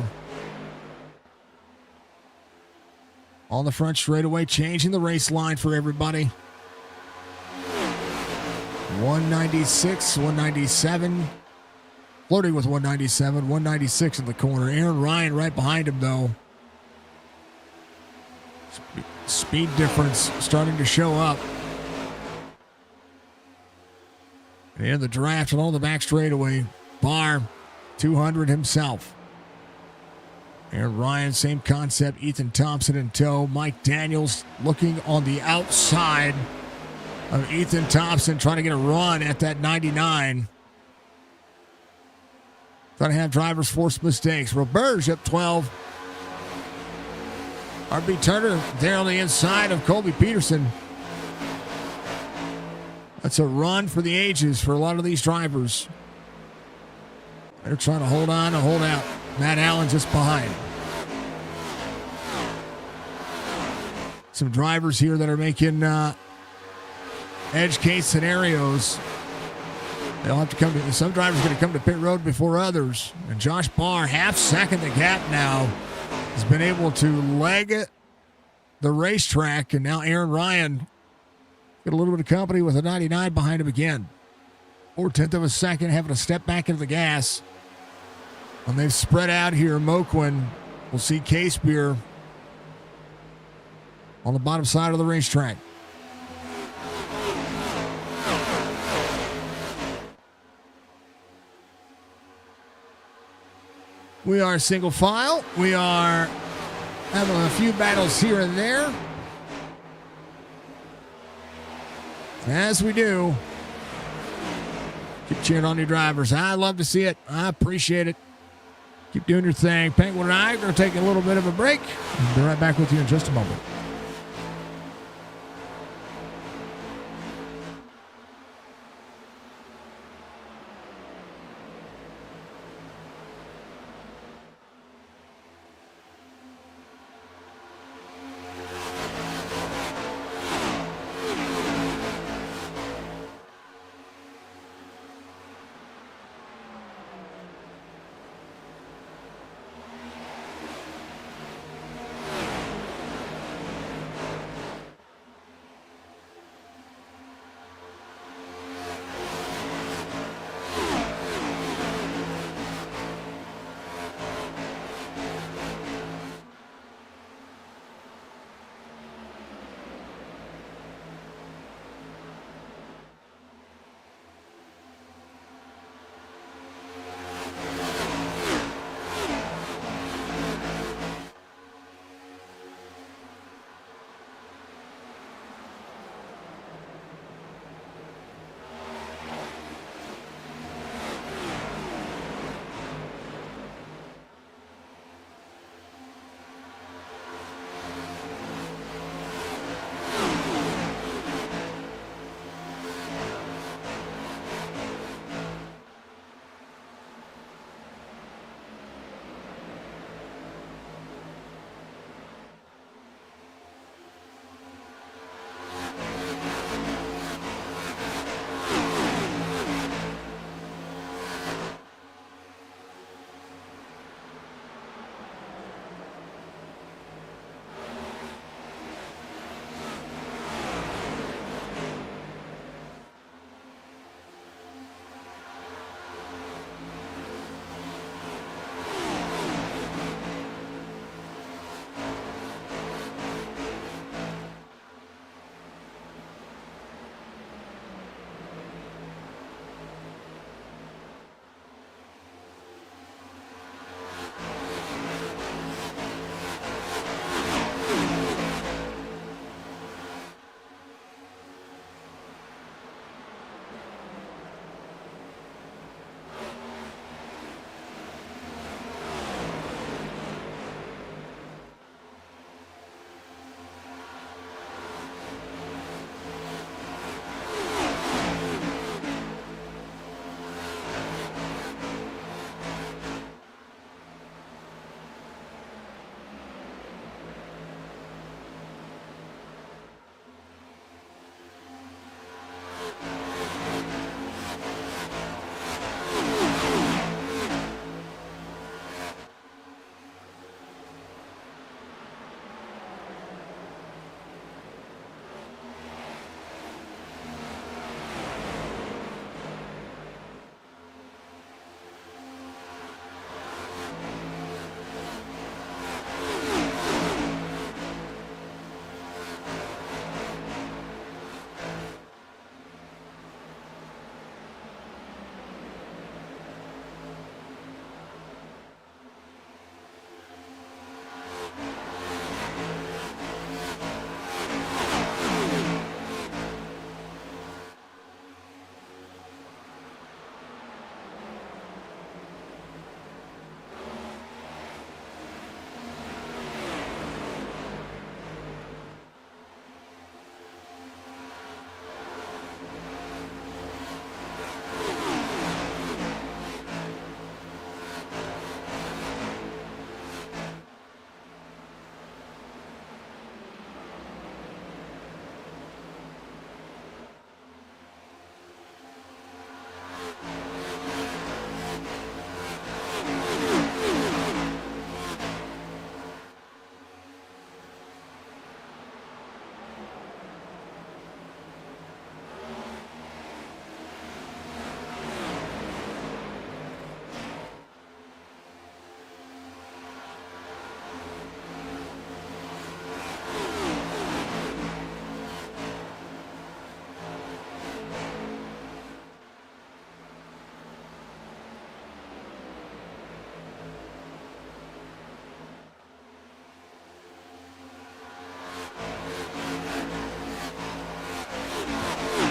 Speaker 2: On the front straightaway, changing the race line for everybody. 196, 197. Flirting with 197, 196 in the corner. Aaron Ryan right behind him, though. Speed difference starting to show up. And the draft along the back straightaway. Barr, 200 himself. Aaron Ryan, same concept. Ethan Thompson in tow. Mike Daniels looking on the outside of Ethan Thompson, trying to get a run at that 99. Trying to have drivers force mistakes. Roberge up 12. RB Turner there on the inside of Colby Peterson. That's a run for the ages for a lot of these drivers. They're trying to hold on and hold out. Matt Allen just behind. Some drivers here that are making edge case scenarios. They'll have to come to, some drivers are going to come to pit road before others. And Josh Barr, half second the gap now, has been able to leg the racetrack. And now Aaron Ryan got a little bit of company with a 99 behind him again. 4/10 of a second, having to step back into the gas. And they've spread out here. Moquin will see Case Beer on the bottom side of the racetrack. We are single file. We are having a few battles here and there. As we do. Keep cheering on your drivers. I love to see it. I appreciate it. Keep doing your thing. Penguin and I are going to take a little bit of a break. We'll be right back with you in just a moment.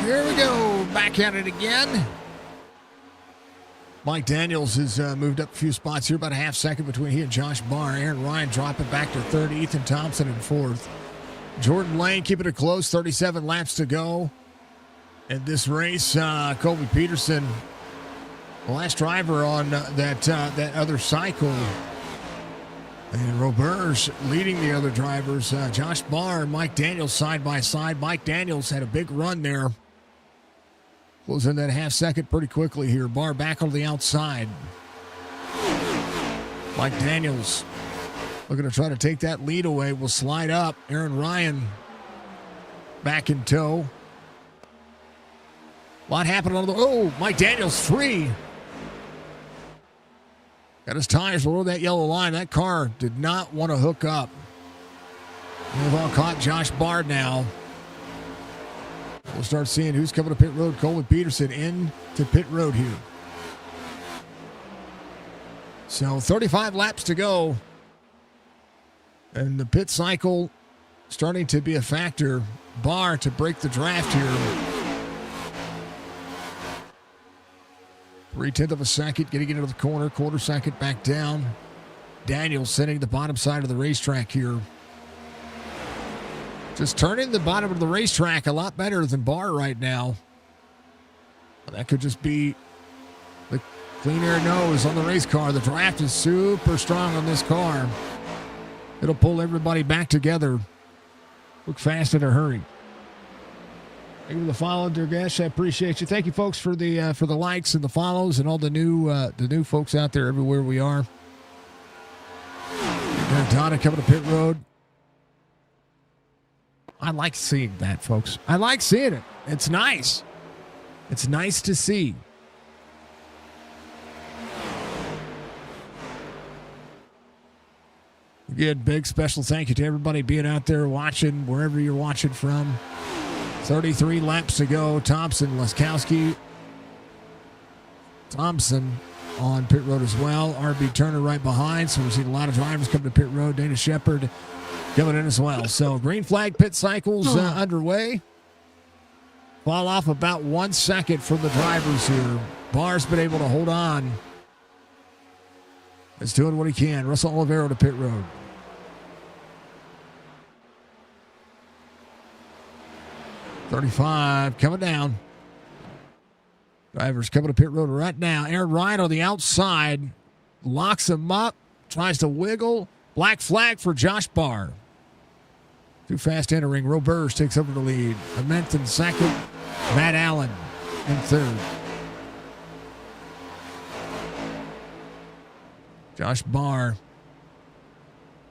Speaker 2: here we go. Back at it again. Mike Daniels has moved up a few spots here, about a half second between he and Josh Barr. Aaron Ryan dropping back to third. Ethan Thompson in fourth. Jordan Lane keeping it close. 37 laps to go. In this race, Colby Peterson, the last driver on that other cycle. And Roberge leading the other drivers. Josh Barr and Mike Daniels side by side. Mike Daniels had a big run there. Closing that half second pretty quickly here. Barr back on the outside. Mike Daniels looking to try to take that lead away. Will slide up. Aaron Ryan back in tow. A lot happened on the... Oh, Mike Daniels free. Got his tires below that yellow line. That car did not want to hook up. We've all caught Josh Barr now. We'll start seeing who's coming to pit road. Colby Peterson into pit road here. So 35 laps to go. And the pit cycle starting to be a factor. Barr to break the draft here. 3/10 of a second, getting into the corner. Quarter second back down. Daniels sitting the bottom side of the racetrack here. Just turning the bottom of the racetrack a lot better than Barr right now. That could just be the clean air nose on the race car. The draft is super strong on this car. It'll pull everybody back together. Look fast in a hurry. Thank you for the follow, Durgesh. I appreciate you. Thank you, folks, for the likes and the follows and all the new folks out there everywhere we are. Donna coming to pit road. I like seeing that, folks. I like seeing it. It's nice. It's nice to see. Again, big special thank you to everybody being out there watching, wherever you're watching from. 33 laps to go. Thompson, Laskowski, Thompson on pit road as well. RB Turner right behind. So we've seen a lot of drivers come to pit road. Dana Shepard coming in as well. So green flag pit cycles underway. Fall off about 1 second from the drivers here. Barr's been able to hold on. Is doing what he can. Russell Olivero to pit road. .35 coming down. Drivers coming to pit road right now. Aaron Ryan on the outside. Locks him up. Tries to wiggle. Black flag for Josh Barr. Too fast entering. Roberge takes over the lead. Ament in second. Matt Allen in third. Josh Barr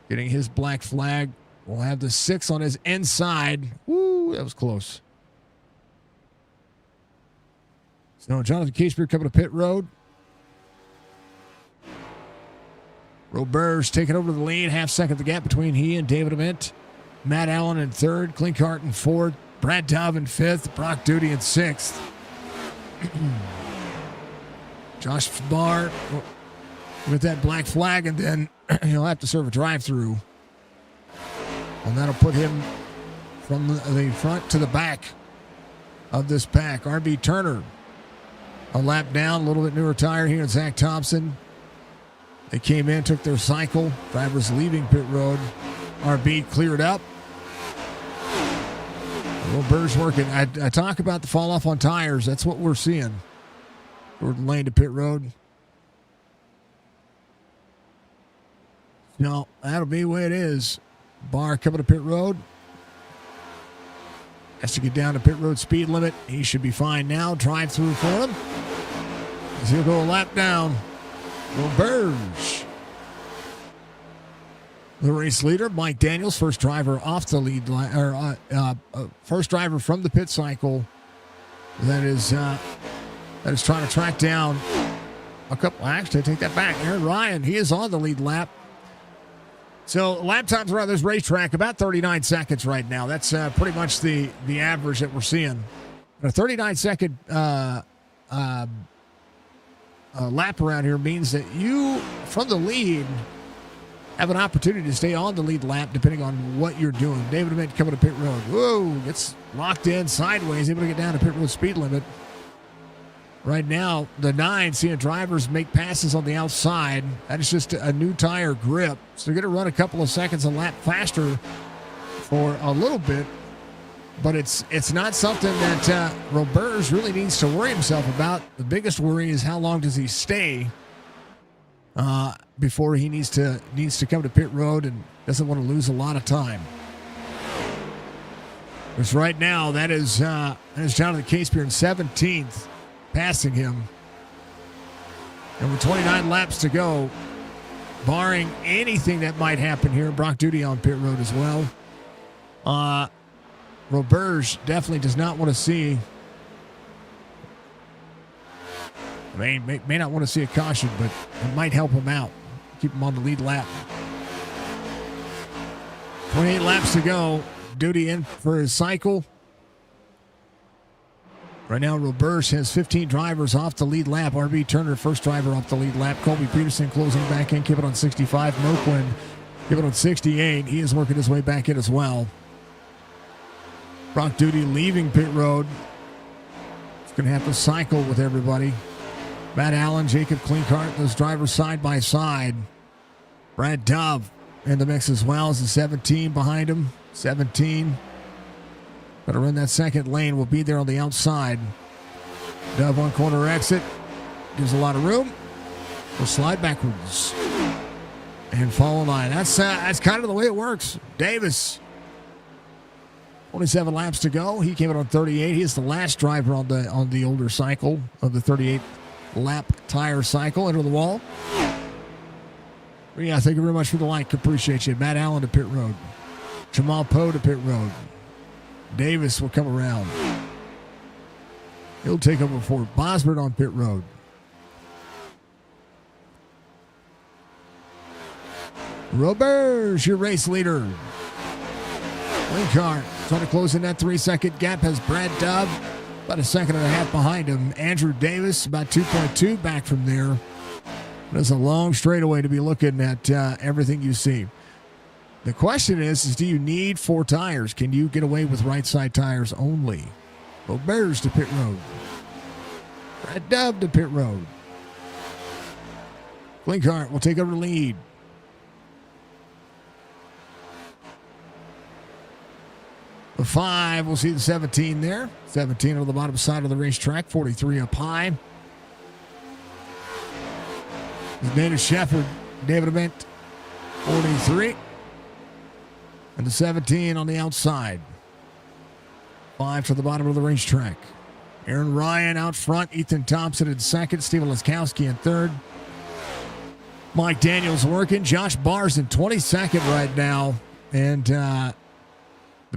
Speaker 2: getting his black flag. Will have the 6 on his inside. Woo, that was close. So Jonathan Casebeer coming to pit road. Roberge taking over the lead. Half second the gap between he and David Ament. Matt Allen in third. Klinkart in fourth. Brad Dove in fifth. Brock Duty in sixth. Josh Barr with that black flag, and then he'll have to serve a drive-through. And that'll put him from the front to the back of this pack. RB Turner a lap down, a little bit newer tire here, and Zach Thompson. They came in, took their cycle. Drivers leaving pit road. RB cleared up. Roberge working. I talk about the fall off on tires. That's what we're seeing. Jordan Lane to pit road. No, that'll be the way it is. Barr coming to pit road. Has to get down to pit road speed limit. He should be fine now. Drive through for him. As he'll go a lap down. Roberge. The race leader, Mike Daniels, first driver off the lead line, or first driver from the pit cycle. That is trying to track down a couple. Actually, I take that back. Aaron Ryan, he is on the lead lap. So lap times around this racetrack about 39 seconds right now. That's pretty much the average that we're seeing. A 39-second lap around here means that you, from the lead, have an opportunity to stay on the lead lap depending on what you're doing. David Ament coming to pit road. Whoa, gets locked in sideways, able to get down to pit road speed limit. Right now, the 9 seeing drivers make passes on the outside. That is just a new tire grip. So they're going to run a couple of seconds a lap faster for a little bit. But it's not something that Roberge really needs to worry himself about. The biggest worry is how long does he stay before he needs to come to pit road and doesn't want to lose a lot of time. Because right now, that is Jonathan Casepier in 17th. Passing him. And with 29 laps to go, barring anything that might happen here, Brock Duty on pit road as well. Roberge definitely does not want to see, may not want to see a caution, but it might help him out. Keep him on the lead lap. 28 laps to go. Duty in for his cycle. Right now, Roberge has 15 drivers off the lead lap. RB Turner, first driver off the lead lap. Colby Peterson closing back in, keep it on 65. Moquin, keep it on 68. He is working his way back in as well. Brock Duty leaving pit road. He's going to have to cycle with everybody. Matt Allen, Jacob Klinkart, those drivers side by side. Brad Dove in the mix as well as the 17 behind him. 17. Got to run that second lane. Will be there on the outside. Dove on corner exit. Gives a lot of room. Will slide backwards. And follow line. That's kind of the way it works. Davis. 27 laps to go. He came in on 38. He is the last driver on the older cycle of the 38 lap tire cycle. Into the wall. Yeah, thank you very much for the like. Appreciate you. Matt Allen to pit road. Jamal Poe to pit road. Davis will come around. He'll take over for Bosbert on pit road. Roberge, your race leader. Linkart trying to close in that 3-second gap has Brad Dove about a second and a half behind him. Andrew Davis about 2.2 back from there. That's a long straightaway to be looking at everything you see. The question is do you need 4 tires? Can you get away with right side tires only? Roberge to pit road. Brad Dove to pit road. Klinkart will take over the lead. The 5, we'll see the 17 there. 17 on the bottom side of the racetrack. 43 up high. Dana Shepard, David Ament, 43. And the 17 on the outside. 5 to the bottom of the racetrack. Aaron Ryan out front. Ethan Thompson in second. Steven Laskowski in third. Mike Daniels working. Josh Barr's in 22nd right now. And the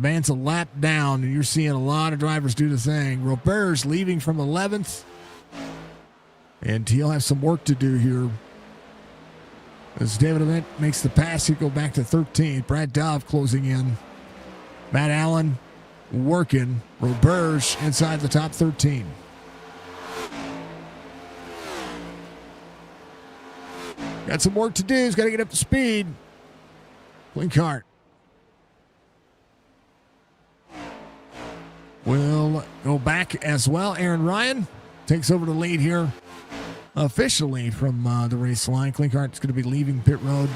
Speaker 2: man's a lap down. And you're seeing a lot of drivers do the thing. Roberge leaving from 11th. And he'll have some work to do here. As David Ament makes the pass, he'll go back to 13th. Brad Dove closing in. Matt Allen working. Roberge inside the top 13. Got some work to do. He's got to get up to speed. Klinkart will go back as well. Aaron Ryan takes over the lead here. Officially from the race line. Klinkart's going to be leaving pit road.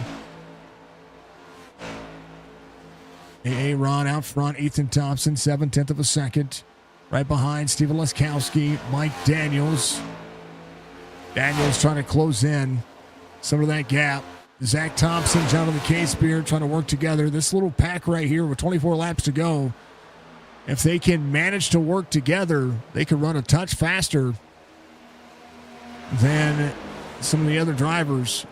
Speaker 2: A.A. Ron out front. Ethan Thompson, 7/10 of a second. Right behind Steven Laskowski. Mike Daniels. Daniels trying to close in some of that gap. Zach Thompson, Jonathan Casepier trying to work together. This little pack right here with 24 laps to go. If they can manage to work together, they can run a touch faster than some of the other drivers.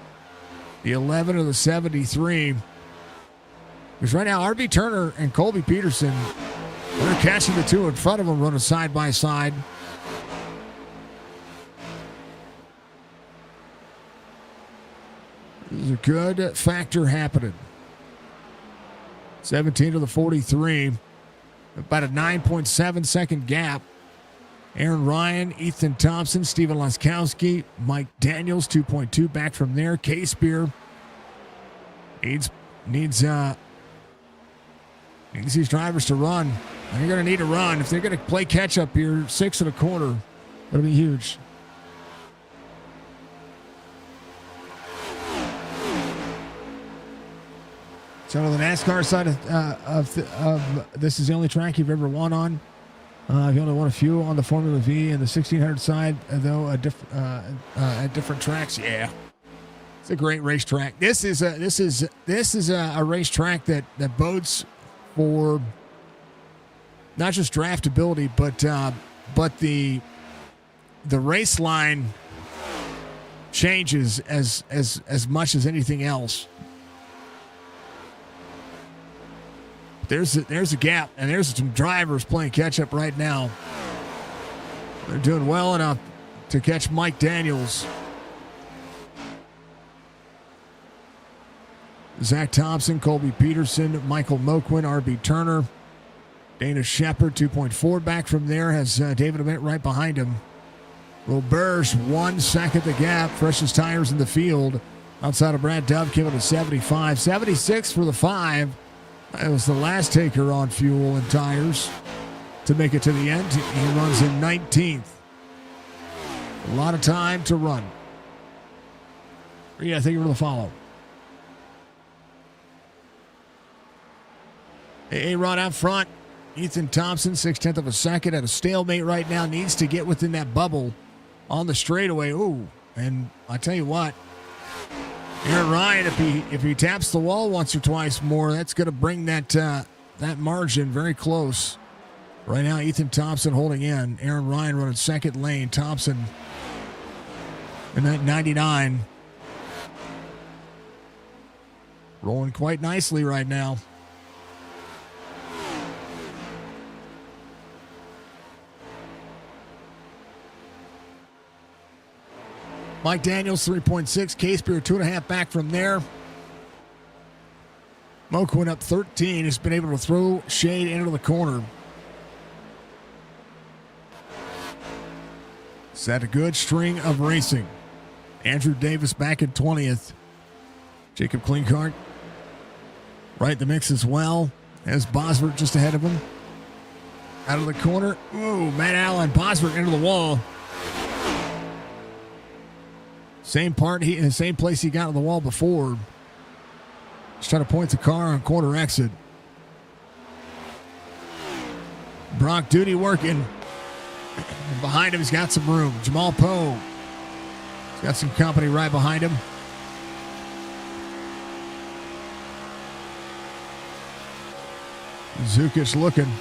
Speaker 2: The 11 of the 73. Because right now, RB Turner and Colby Peterson, they're catching the two in front of them, running side by side. There's a good factor happening. 17 to the 43. About a 9.7 second gap. Aaron Ryan, Ethan Thompson, Steven Laskowski, Mike Daniels, 2.2 back from there. Casepier Needs these drivers to run. They're going to need to run. If they're going to play catch up here, 6 1/4, that'll be huge. So on the NASCAR side of this is the only track you've ever won on. You've only won a few on the Formula V and the 1600 side, though at different tracks. Yeah, it's a great racetrack. This is a racetrack that bodes for not just draftability, but the race line changes as much as anything else. There's a gap, and there's some drivers playing catch up right now. They're doing well enough to catch Mike Daniels. Zach Thompson, Colby Peterson, Michael Moquin, RB Turner, Dana Shepard, 2.4 back from there, has David Ament right behind him. Roberge, 1 second the gap, freshest tires in the field. Outside of Brad Dove, came in at 75. 76 for the 5. That was the last taker on fuel and tires to make it to the end. He runs in 19th. A lot of time to run. Yeah, thank you for the follow. A-Rod out front. Ethan Thompson, 6/10 of a second at a stalemate right now. Needs to get within that bubble on the straightaway. Ooh, and I tell you what, Aaron Ryan, if he taps the wall once or twice more, that's going to bring that margin very close. Right now, Ethan Thompson holding in. Aaron Ryan running second lane. Thompson in that 99. Rolling quite nicely right now. Mike Daniels, 3.6. Casebeer, 2.5 back from there. Moke went up 13. Has been able to throw shade into the corner. It's had a good string of racing. Andrew Davis back in 20th. Jacob Klinkart right in the mix as well. As Bosworth just ahead of him. Out of the corner. Ooh, Matt Allen. Bosworth into the wall. Same place he got on the wall before. Just trying to point the car on corner exit. Brock Duty working. And behind him, he's got some room. Jamal Poe. He's got some company right behind him. Zukic looking.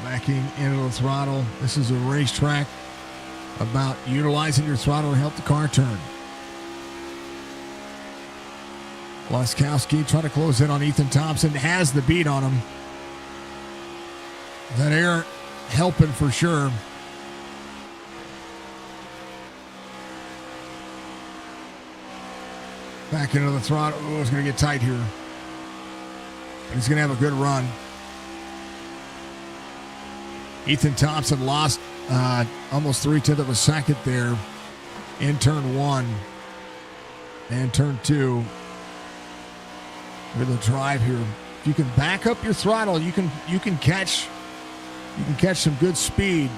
Speaker 2: Backing into the throttle. This is a racetrack about utilizing your throttle to help the car turn. Laskowski trying to close in on Ethan Thompson. Has the beat on him. That air helping for sure. Back into the throttle. Oh, it's going to get tight here. But he's going to have a good run. Ethan Thompson lost almost 3/10 of a second there in turn 1 and turn 2 with a drive here. If you can back up your throttle, you can catch some good speed.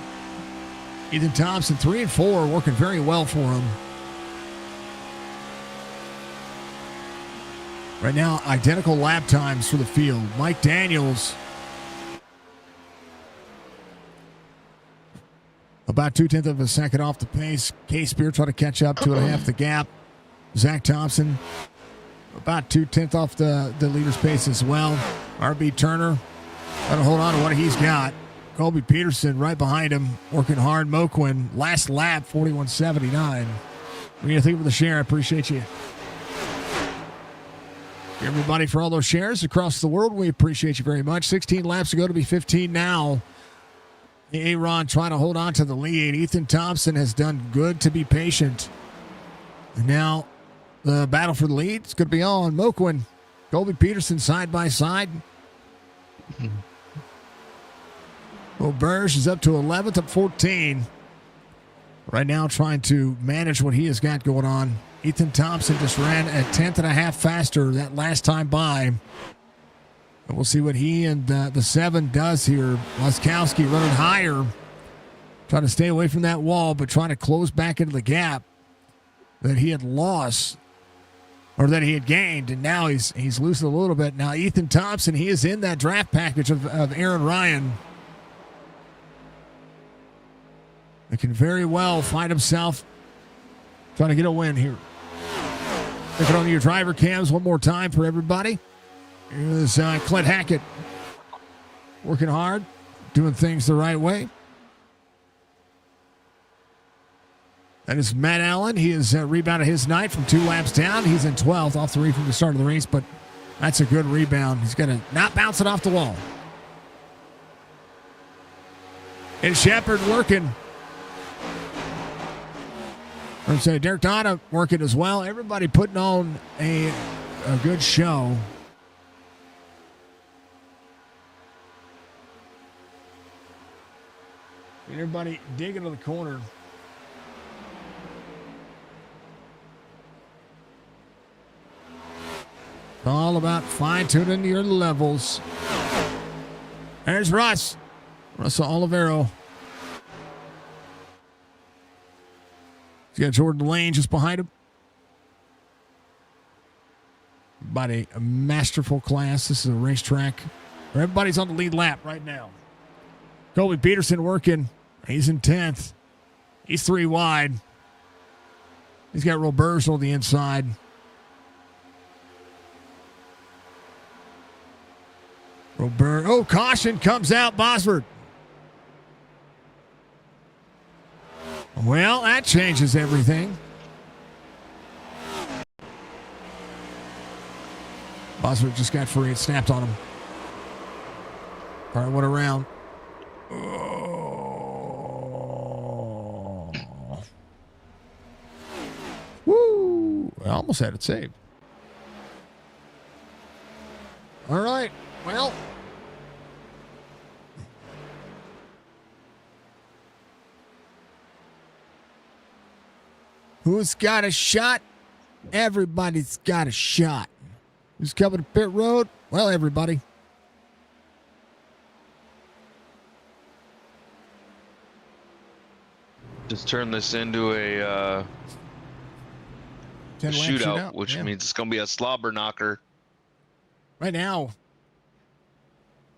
Speaker 2: Ethan Thompson 3 and 4 working very well for him. Right now, identical lap times for the field. Mike Daniels about 2/10 of a second off the pace. Casebeer trying to catch up, 2.5 the gap. Zach Thompson about 2/10 off the leader's pace as well. RB Turner trying to hold on to what he's got. Colby Peterson right behind him, working hard. Moquin, last lap, 41.79. What do you think of the share? I appreciate you. Everybody for all those shares across the world, we appreciate you very much. 16 laps to go to be 15 now. A-Ron trying to hold on to the lead. Ethan Thompson has done good to be patient. And now the battle for the lead is going to be on. Moquin, Colby Peterson side by side. Auberge is up to 11th, up 14. right now trying to manage what he has got going on. Ethan Thompson just ran a 10th.5 faster that last time by. But we'll see what he and the 7 does here. Laskowski running higher, trying to stay away from that wall, but trying to close back into the gap that he had lost or that he had gained, and now he's loosened a little bit. Now Ethan Thompson, he is in that draft package of Aaron Ryan. It can very well find himself trying to get a win here. Look on your driver cams one more time for everybody. Here's Clint Hackett working hard, doing things the right way. That is Matt Allen. He has rebounded his night from 2 laps down. He's in 12th, off 3 from the start of the race, but that's a good rebound. He's going to not bounce it off the wall. And Shepard working. Or say Derek Dotta working as well. Everybody putting on a good show. Everybody digging to the corner. All about fine-tuning your levels. There's Russell Olivero. He's got Jordan Lane just behind him. About a masterful class. This is a racetrack where everybody's on the lead lap right now. Colby Peterson working. He's in 10th. He's 3 wide. He's got Roberto on the inside. Roberto, caution comes out, Bosford. Well, that changes everything. Bosford just got free. It snapped on him. All right, went around. Oh. Woo! I almost had it saved. All right. Well. Who's got a shot? Everybody's got a shot. Who's coming to pit road? Well, everybody.
Speaker 3: Just turn this into a shootout, which means it's going to be a slobber knocker.
Speaker 2: Right now,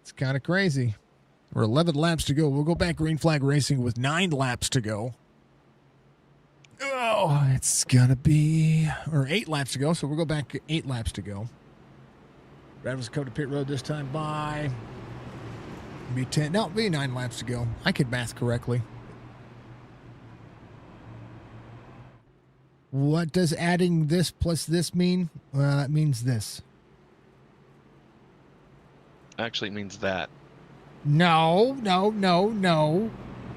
Speaker 2: it's kind of crazy. We're 11 laps to go. We'll go back green flag racing with 9 laps to go. Oh, it's going to be, or 8 laps to go, so we'll go back 8 laps to go. Drivers come to pit road this time by. Be 10, no, be 9 laps to go. I could math correctly. What does adding this plus this mean? Well, it means this.
Speaker 3: Actually, it means that.
Speaker 2: No.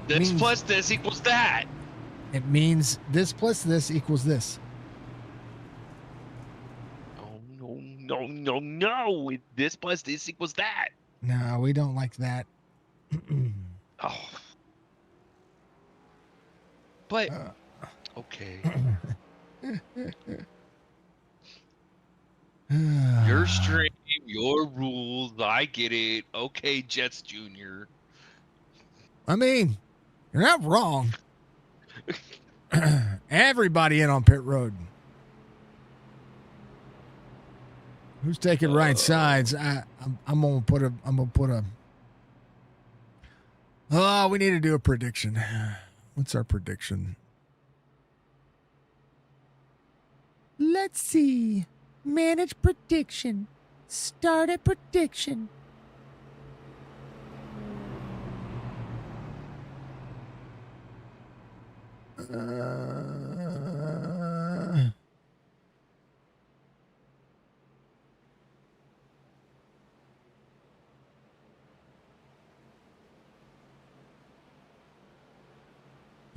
Speaker 3: This plus this equals that.
Speaker 2: It means this plus this equals this.
Speaker 3: Oh, no. This plus this equals that.
Speaker 2: No, we don't like that.
Speaker 3: Oh. But, okay. Your stream, your rules, I get it. Okay, Jets Jr.
Speaker 2: I mean, you're not wrong. Everybody in on pit road. Who's taking right sides? I'm gonna put a. Oh, we need to do a prediction. What's our prediction? Let's see. Manage prediction. Start a prediction.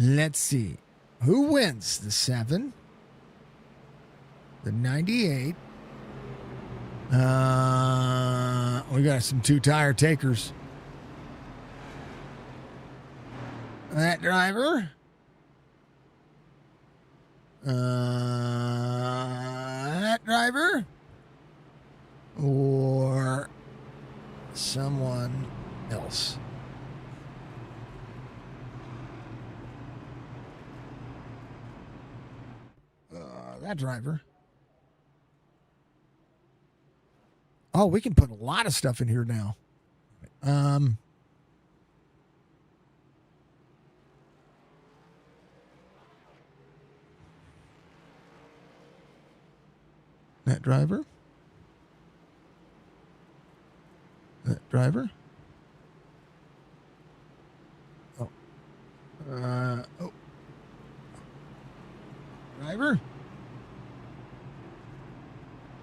Speaker 2: Let's see. Who wins? The 7? The 98? We got some 2-tire takers. That driver. That driver or someone else. That driver. Oh, we can put a lot of stuff in here now. That driver. That driver. Oh. Oh. Driver.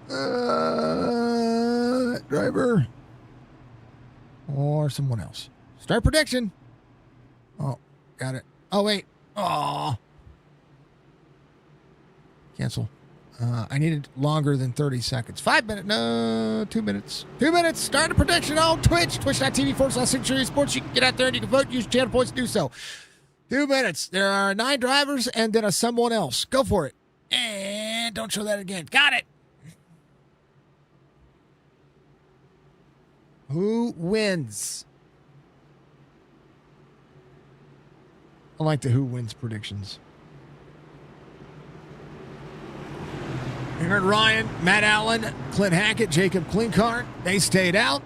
Speaker 2: That driver. Or someone else. Start prediction. Oh, got it. Oh, wait. Oh. Cancel. I needed longer than 30 seconds. 5 minutes. No, 2 minutes. 2 minutes. Start a prediction on Twitch. Twitch.tv/Signature eSports. You can get out there and you can vote. Use channel points to do so. 2 minutes. There are 9 drivers and then a someone else. Go for it. And don't show that again. Got it. Who wins? I like the who wins predictions. Aaron Ryan, Matt Allen, Clint Hackett, Jacob Klinkart, they stayed out.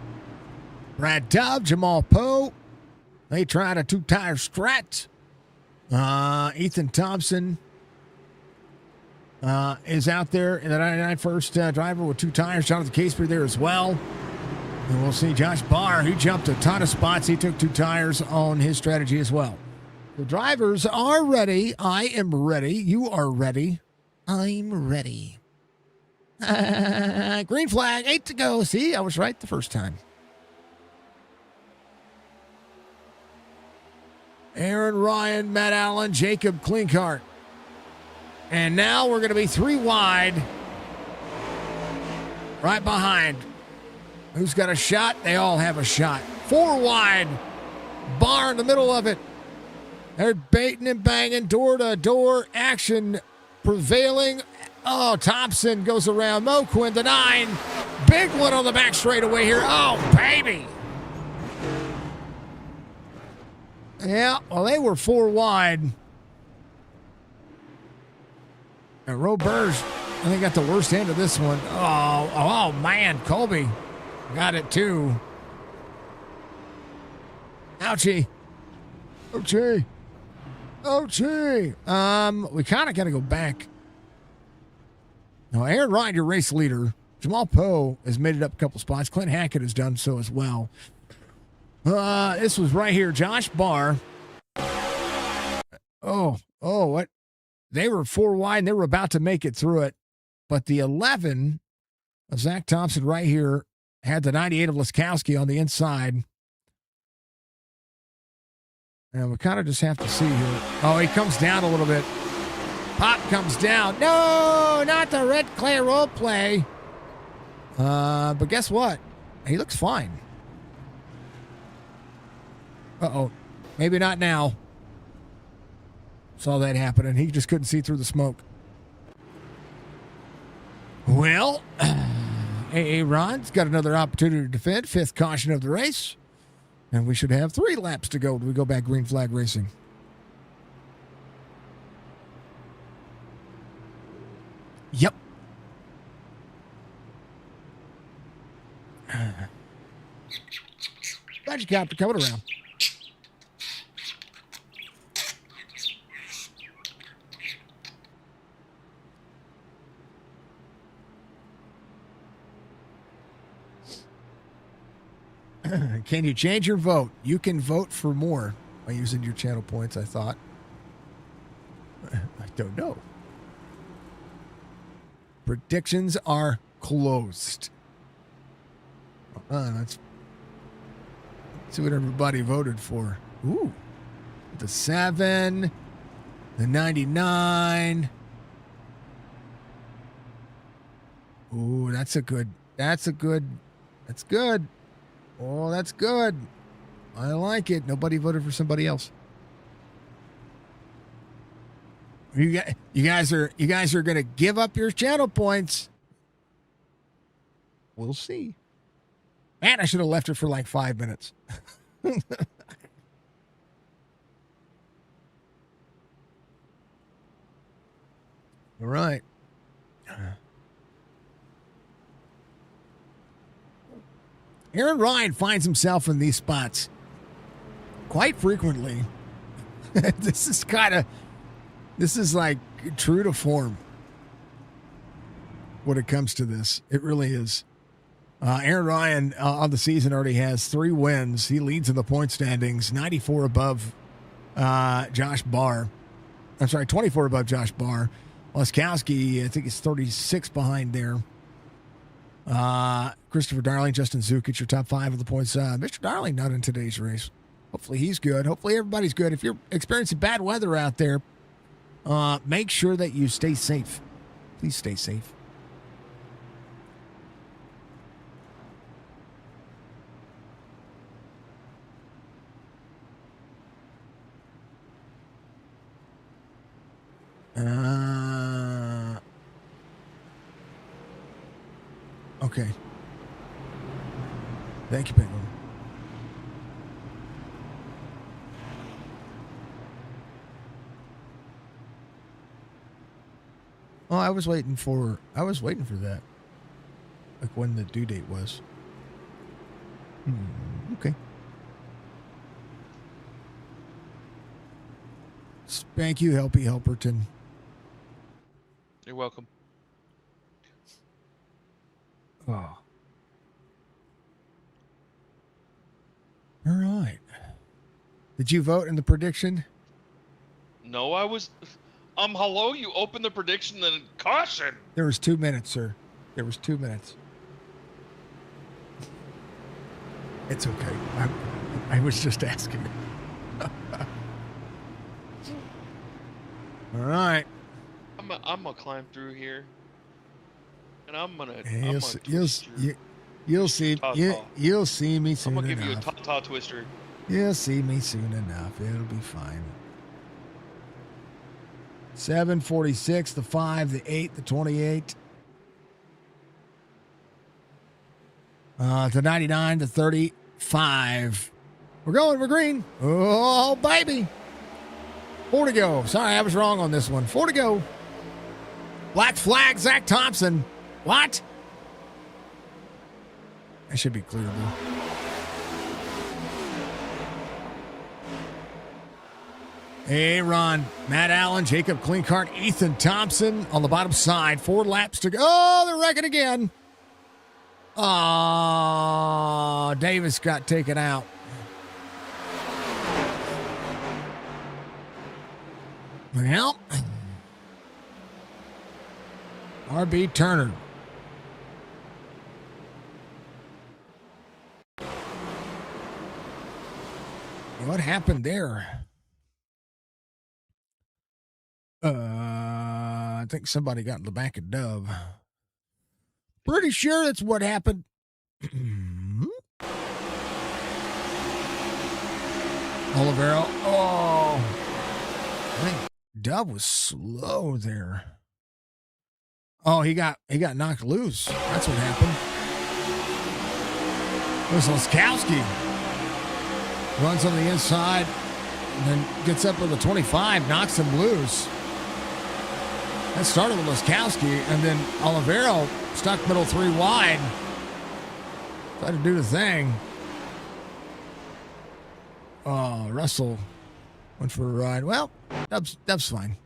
Speaker 2: Brad Dove, Jamal Poe, they tried a 2-tire strat. Ethan Thompson is out there in the 99 first driver with 2 tires. Jonathan Casper there as well. And we'll see Josh Barr. He jumped a ton of spots. He took 2 tires on his strategy as well. The drivers are ready. I am ready. You are ready. I'm ready. Green flag, 8 to go. See, I was right the first time. Aaron Ryan, Matt Allen, Jacob Klinkart. And now we're going to be 3 wide. Right behind. Who's got a shot? They all have a shot. 4 wide. Barr in the middle of it. They're baiting and banging, door-to-door action prevailing. Oh, Thompson goes around. Mo Quinn, the 9. Big one on the back straightaway here. Oh, baby. Yeah, well, they were 4 wide. And Roberge, I think, got the worst end of this one. Oh, man. Colby got it, too. Ouchie. Ouchie. Ouchie. We kind of got to go back. Now, Aaron Ryan, your race leader. Jamal Poe has made it up a couple spots. Clint Hackett has done so as well. This was right here. Josh Barr. Oh, what? They were 4 wide, and they were about to make it through it. But the 11 of Zach Thompson right here had the 98 of Laskowski on the inside. And we kind of just have to see here. Oh, he comes down a little bit. Pop comes down. No, not the Redclay role play. But guess what? He looks fine. Uh-oh. Maybe not now. Saw that happen, and he just couldn't see through the smoke. Well, A.A. Ron's got another opportunity to defend. 5th caution of the race. And we should have 3 laps to go. Do we go back green flag racing? Yep. Badger copter coming around. Can you change your vote? You can vote for more by using your channel points, I thought. I don't know. Predictions are closed. Let's see what everybody voted for. Ooh. The 7, the 99. Ooh, that's good. That's good. Oh, that's good. I like it. Nobody voted for somebody else. You guys are gonna give up your channel points. We'll see. Man, I should have left it for like 5 minutes. All right. Aaron Ryan finds himself in these spots quite frequently. This is like true to form when it comes to this. It really is. Aaron Ryan on the season already has 3 wins. He leads in the point standings, 94 above Josh Barr. I'm sorry, 24 above Josh Barr. Laskowski, I think, is 36 behind there. Christopher Darling, Justin Zukic, your top 5 of the points. Mr. Darling not in today's race. Hopefully he's good. Hopefully everybody's good. If you're experiencing bad weather out there, make sure that you stay safe. Please stay safe. Okay. Thank you, Penguin. Oh, I was waiting for that. Like when the due date was. Okay. Thank you, Helpy Helperton.
Speaker 3: You're welcome.
Speaker 2: Oh. All right. Did you vote in the prediction?
Speaker 3: No, I was. Hello. You opened the prediction, then caution.
Speaker 2: There was 2 minutes, sir. There was 2 minutes. It's okay. I was just asking. All right.
Speaker 3: I'm gonna climb through here, and I'm gonna.
Speaker 2: You'll see me soon
Speaker 3: I'm gonna
Speaker 2: enough.
Speaker 3: give you a ta-ta twister.
Speaker 2: You'll see me soon enough. It'll be fine. 746, the 5, the 8, the 28. The 99, the 35. We're green. Oh, baby. 4 to go. Sorry, I was wrong on this one. 4 to go. Black flag, Zach Thompson. What? That should be clearable. Aaron, Matt Allen, Jacob Klinkart, Ethan Thompson on the bottom side. 4 laps to go. Oh, they're wrecking again. Oh, Davis got taken out. Well, RB Turner. What happened there? I think somebody got in the back of Dove. Pretty sure that's what happened. Olivero. Oh, I think Dove was slow there. Oh, he got knocked loose. That's what happened. It was Laskowski. Runs on the inside and then gets up with a 25, knocks him loose. That started with Laskowski, and then Olivero stuck middle 3 wide. Tried to do the thing. Oh, Russell went for a ride. Well, that's fine.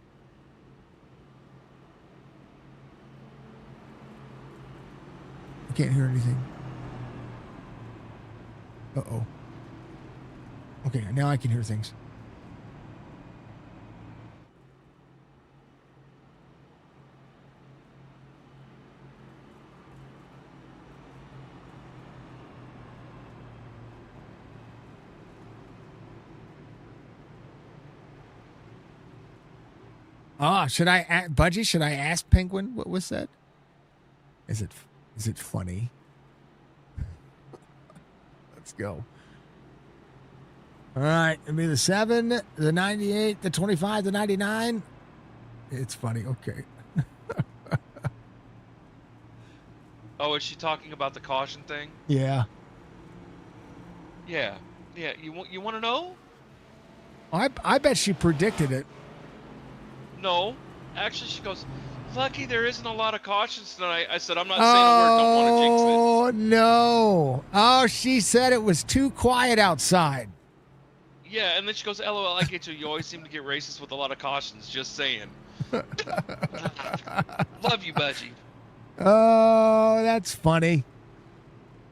Speaker 2: I can't hear anything. Uh-oh. Okay, now I can hear things. Should I Budgie? Should I ask Penguin what was that? Is it funny? Let's go. All right, it'll be the 7, the 98, the 25, the 99. It's funny. Okay.
Speaker 3: Oh, is she talking about the caution thing?
Speaker 2: Yeah.
Speaker 3: Yeah. You want to know?
Speaker 2: I bet she predicted it.
Speaker 3: No. Actually, she goes, lucky there isn't a lot of cautions tonight. I said, I'm not saying a word. Don't want to jinx it.
Speaker 2: Oh, no. Oh, she said it was too quiet outside.
Speaker 3: Yeah, and then she goes, LOL, I get you. You always seem to get racist with a lot of cautions. Just saying. Love you, Budgie.
Speaker 2: Oh, that's funny.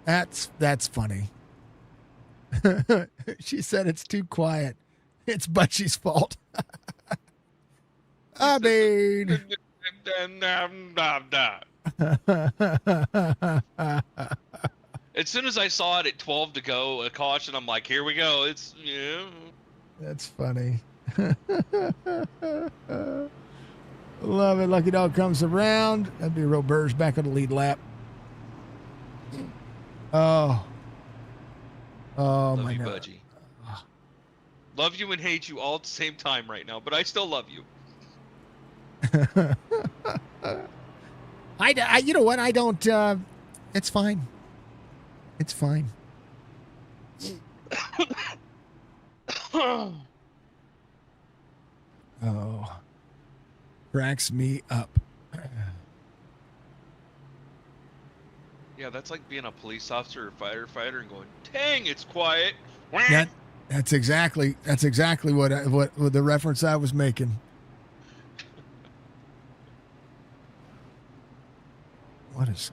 Speaker 2: That's funny. She said it's too quiet. It's Butchie's fault. I mean...
Speaker 3: As soon as I saw it at 12 to go, a caution, I'm like, here we go. It's, yeah.
Speaker 2: That's funny. Love it. Lucky Dog comes around. That'd be Roe Burrs back on the lead lap. Oh. Oh,
Speaker 3: Love
Speaker 2: my
Speaker 3: you,
Speaker 2: God.
Speaker 3: Budgie. Love you and hate you all at the same time right now, but I still love you.
Speaker 2: You know what? I don't, it's fine. It's fine. Oh. Cracks me up.
Speaker 3: Yeah, that's like being a police officer or firefighter and going, dang, it's quiet.
Speaker 2: That's exactly what the reference I was making. What is...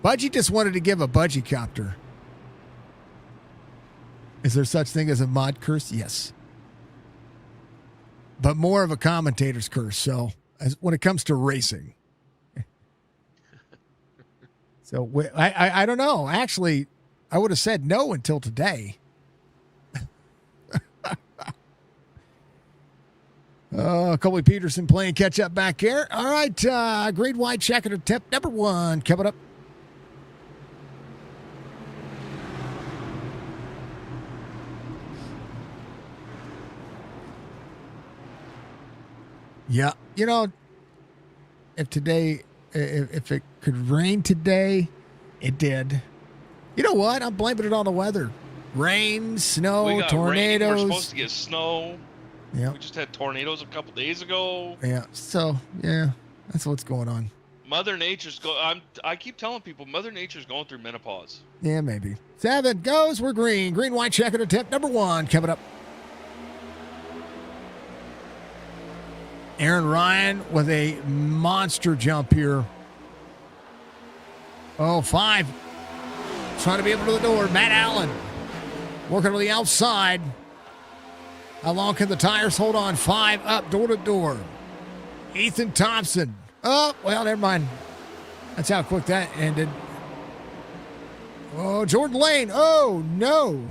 Speaker 2: Budgie just wanted to give a Budgie copter. Is there such thing as a mod curse? Yes. But more of a commentator's curse. So when it comes to racing. So I don't know. Actually, I would have said no until today. Colby Peterson playing catch up back here. All right. Green white checker to tip number 1 coming up. Yeah. You know, if it could rain today, it did. You know what? I'm blaming it on the weather. Rain, snow,
Speaker 3: we got
Speaker 2: tornadoes.
Speaker 3: Rain. We're supposed to get snow.
Speaker 2: Yeah.
Speaker 3: We just had tornadoes a couple days ago.
Speaker 2: Yeah. So, yeah, that's what's going on.
Speaker 3: Mother Nature's I keep telling people Mother Nature's going through menopause.
Speaker 2: Yeah, maybe. 7 goes. We're green. Green, white, checker to tip number 1 coming up. Aaron Ryan with a monster jump here. Oh, 5. Trying to be able to the door. Matt Allen working on the outside. How long can the tires hold on? 5 up, door to door. Ethan Thompson. Oh, well, never mind. That's how quick that ended. Oh, Jordan Lane. Oh, no.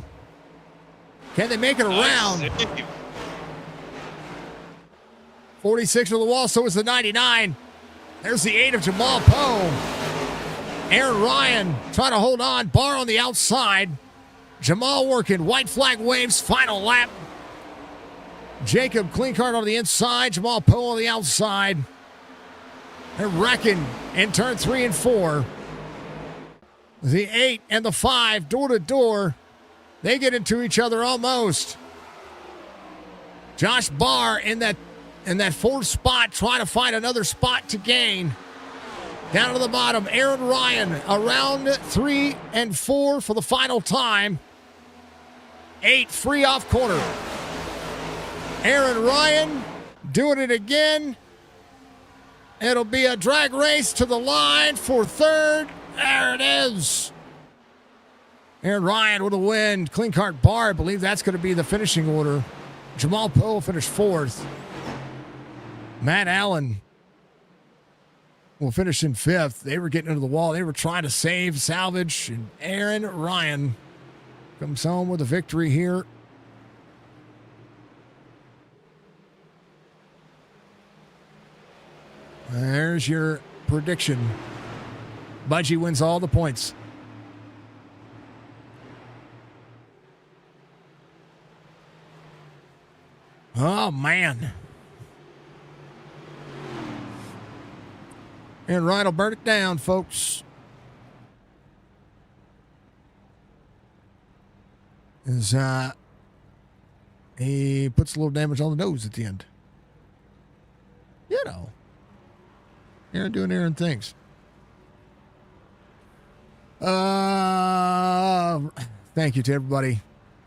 Speaker 2: Can they make it around? 46 to the wall, so is the 99. There's the 8 of Jamal Poe. Aaron Ryan trying to hold on. Barr on the outside. Jamal working. White flag waves. Final lap. Jacob clean card on the inside. Jamal Poe on the outside. They're wrecking in turn 3 and 4. The 8 and the 5 door to door. They get into each other almost. Josh Barr in that 4th spot, trying to find another spot to gain. Down to the bottom, Aaron Ryan around 3 and 4 for the final time. 8 free off corner. Aaron Ryan doing it again. It'll be a drag race to the line for 3rd. There it is. Aaron Ryan with a win. Clean cart Barr, I believe that's going to be the finishing order. Jamal Poe finished 4th. Matt Allen will finish in 5th. They were getting into the wall. They were trying to salvage. And Aaron Ryan comes home with a victory here. There's your prediction. Budgie wins all the points. Oh, man. And Ryan will burn it down, folks. As he puts a little damage on the nose at the end. You know. Aaron doing Aaron things. Thank you to everybody.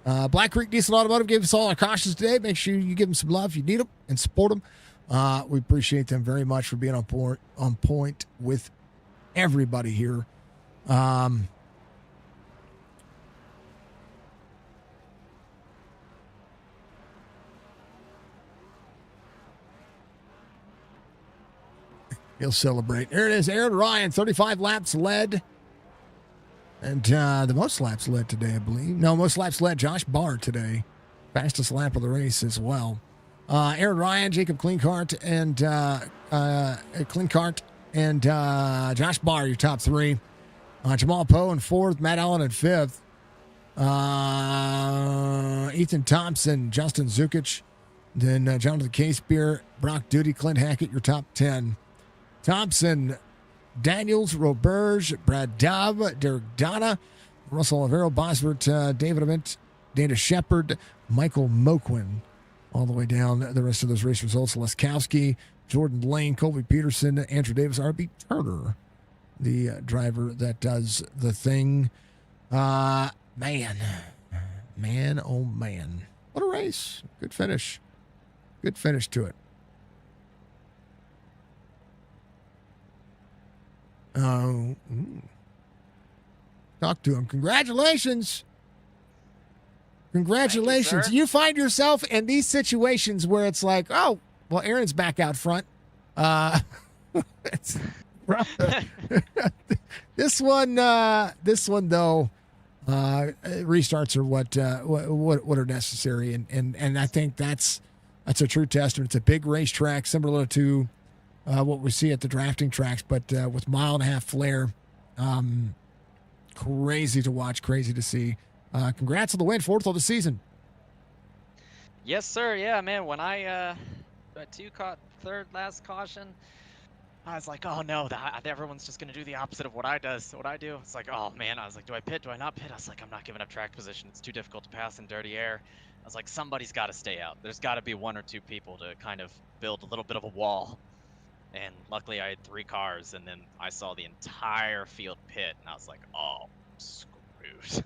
Speaker 2: Black Creek Diesel Automotive gave us all our cautions today. Make sure you give them some love if you need them and support them. We appreciate them very much for being on point with everybody here. He'll celebrate. There it is. Aaron Ryan, 35 laps led. And the most laps led today, I believe. No, most laps led Josh Barr today. Fastest lap of the race as well. Aaron Ryan, Jacob Klingkart, and Josh Barr, your top three. Jamal Poe in fourth. Matt Allen in fifth. Ethan Thompson, Justin Zukic. Then Jonathan Casebeer, Brock Duty, Clint Hackett, your top 10. Thompson, Daniels, Roberge, Brad Dove, Derek Donna, Russell Olivero, Bosworth, David Ament, Dana Shepard, Michael Moquin. All the way down the rest of those race results. Leskowski, Jordan Lane, Colby Peterson, Andrew Davis, R.B. Turner, the driver that does the thing. Man, oh man. What a race. Good finish. Good finish to it. Talk to him. Congratulations. Congratulations. You find yourself in these situations where it's like, oh, well, Aaron's back out front. This one though, restarts are what are necessary, and I think that's a true testament. It's a big racetrack, similar to what we see at the drafting tracks, but with 1.5 mile flare. Crazy to watch, crazy to see. Congrats on the win, 4th of the season.
Speaker 4: Yes, sir. Yeah, man. When I caught third last caution, I was like, oh no, everyone's just gonna do the opposite of what I do. It's like, oh man. I was like, do I pit? Do I not pit? I was like, I'm not giving up track position. It's too difficult to pass in dirty air. I was like, somebody's got to stay out. There's got to be 1 or 2 people to kind of build a little bit of a wall. And luckily, I had 3 cars, and then I saw the entire field pit, and I was like, oh, screwed.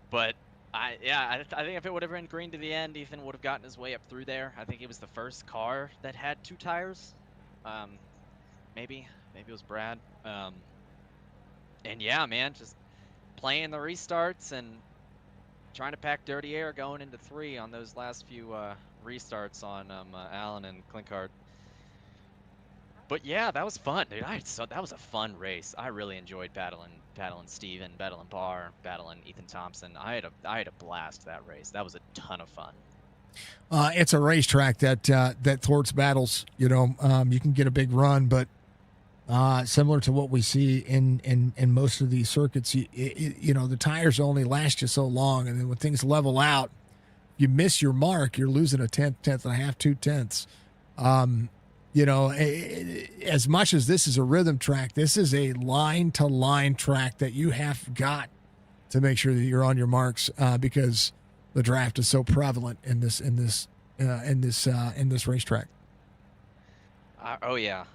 Speaker 4: But I think if it would have been green to the end, Ethan would have gotten his way up through there. I think he was the first car that had 2 tires. Maybe it was Brad. And yeah, man, just playing the restarts and trying to pack dirty air going into 3 on those last few restarts on Allen and Klinkart. But yeah, that was fun, dude. That was a fun race. I really enjoyed battling Steven, battling Barr, battling Ethan Thompson. I had a blast that race. That was a ton of fun.
Speaker 2: It's a racetrack that thwarts battles. You know, you can get a big run, but similar to what we see in most of these circuits, you know, the tires only last you so long, and then when things level out, you miss your mark, you're losing a tenth and a half, 2 tenths. You know, as much as this is a rhythm track, this is a line-to-line track that you have got to make sure that you're on your marks, because the draft is so prevalent in this racetrack.
Speaker 4: Oh yeah,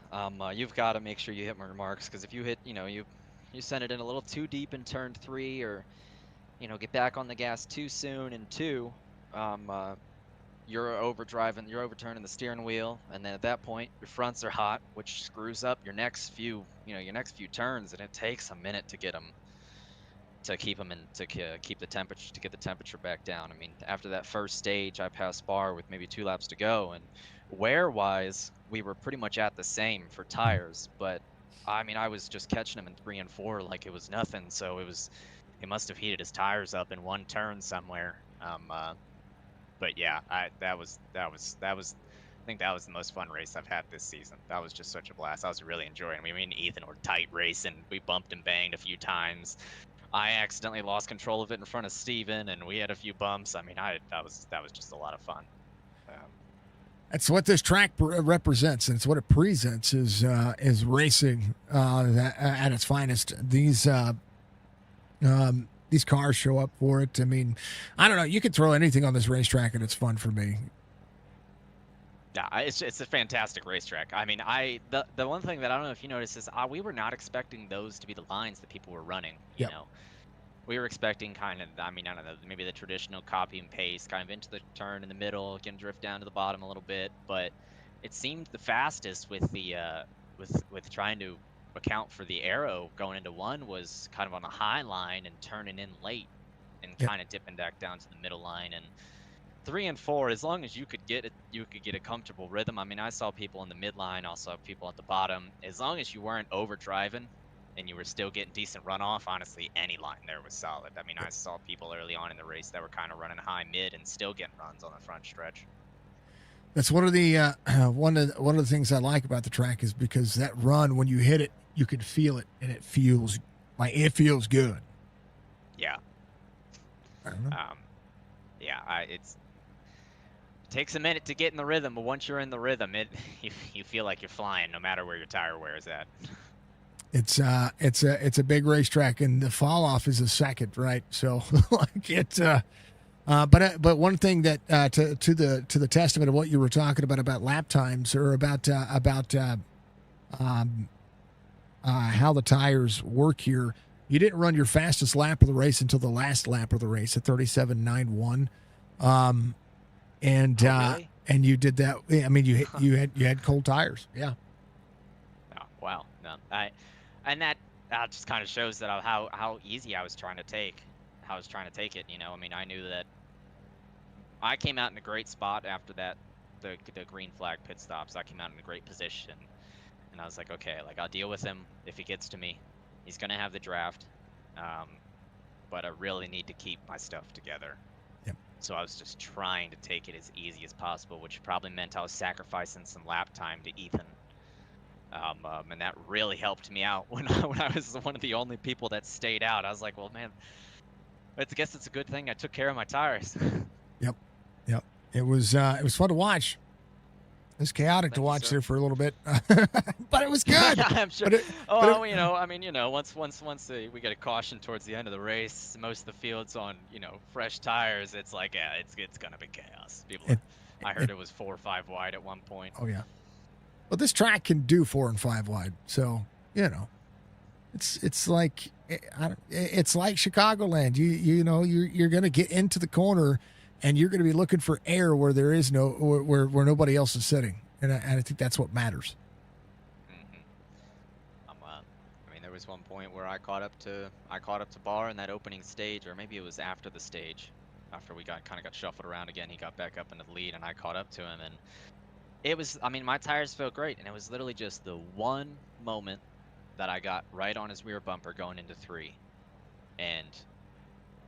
Speaker 4: you've got to make sure you hit your marks, because if you hit, you send it in a little too deep in turn 3, or get back on the gas too soon in 2, you're overturning the steering wheel, and then at that point your fronts are hot, which screws up your next few turns, and it takes a minute to get them to keep the temperature back down. I mean, after that first stage, I passed Barr with maybe 2 laps to go, and wear wise we were pretty much at the same for tires, but I mean, I was just catching him in 3 and 4 like it was nothing. So he must have heated his tires up in one turn somewhere. But yeah, I think that was the most fun race I've had this season. That was just such a blast. I was really enjoying. Me and Ethan were tight racing. We bumped and banged a few times. I accidentally lost control of it in front of Steven, and we had a few bumps. I mean, that was just a lot of fun.
Speaker 2: That's what this track represents, and it's what it presents is racing at its finest. These cars show up for it. I mean, I don't know. You could throw anything on this racetrack, and it's fun for me.
Speaker 4: Yeah, it's a fantastic racetrack. I mean, the one thing that I don't know if you noticed is we were not expecting those to be the lines that people were running. You
Speaker 2: Yep.
Speaker 4: know, we were expecting kind of, I mean, I don't know, maybe the traditional copy and paste, kind of into the turn in the middle, can drift down to the bottom a little bit. But it seemed the fastest with the with trying to account for the arrow going into one was kind of on the high line and turning in late and
Speaker 2: Yep.
Speaker 4: kind of dipping back down to the middle line. And 3 and 4, as long as you could get a comfortable rhythm. I mean, I saw people in the midline, I saw people at the bottom. As long as you weren't overdriving and you were still getting decent runoff, honestly, any line there was solid. I mean, I saw people early on in the race that were kind of running high mid and still getting runs on the front stretch.
Speaker 2: That's one of the one of the things I like about the track is because that run, when you hit it, you can feel it, and it feels good.
Speaker 4: Yeah.
Speaker 2: I don't know.
Speaker 4: Yeah, it takes a minute to get in the rhythm, but once you're in the rhythm, you feel like you're flying no matter where your tire wear is at.
Speaker 2: It's a big racetrack, and the fall off is a second, right? So like it. But one thing that to the testament of what you were talking about lap times or about how the tires work here. You didn't run your fastest lap of the race until the last lap of the race at 37.91.
Speaker 4: Really?
Speaker 2: And you did that. I mean, you had cold tires. Yeah.
Speaker 4: Oh, wow. No, and that just kind of shows that how easy I was trying to take. How I was trying to take it. You know, I mean, I knew that I came out in a great spot after that, the green flag pit stops. I came out in a great position, and I was like, okay, like I'll deal with him if he gets to me. He's gonna have the draft, but I really need to keep my stuff together.
Speaker 2: Yep.
Speaker 4: So I was just trying to take it as easy as possible, which probably meant I was sacrificing some lap time to Ethan. And that really helped me out when I was one of the only people that stayed out. I was like, well, man, I guess it's a good thing I took care of my tires.
Speaker 2: Yep. It was fun to watch. It was chaotic to
Speaker 4: Thank you,
Speaker 2: watch
Speaker 4: sir.
Speaker 2: there for a little bit, but it was good.
Speaker 4: Yeah, I'm sure.
Speaker 2: But
Speaker 4: You know, I mean, you know, once we get a caution towards the end of the race, most of the field's on, you know, fresh tires. It's like, yeah, it's gonna be chaos. I heard it was 4 or 5 wide at one point.
Speaker 2: Oh yeah. Well, this track can do 4 and 5 wide, so you know, it's like it's like Chicagoland. You know you're gonna get into the corner, and you're gonna be looking for air where there is no where nobody else is sitting, and I think that's what matters.
Speaker 4: I mean, there was one point where I caught up to Barr in that opening stage, or maybe it was after the stage, after we got shuffled around again. He got back up into the lead, and I caught up to him, and it was, I mean, my tires felt great, and it was literally just the one moment that I got right on his rear bumper going into 3, and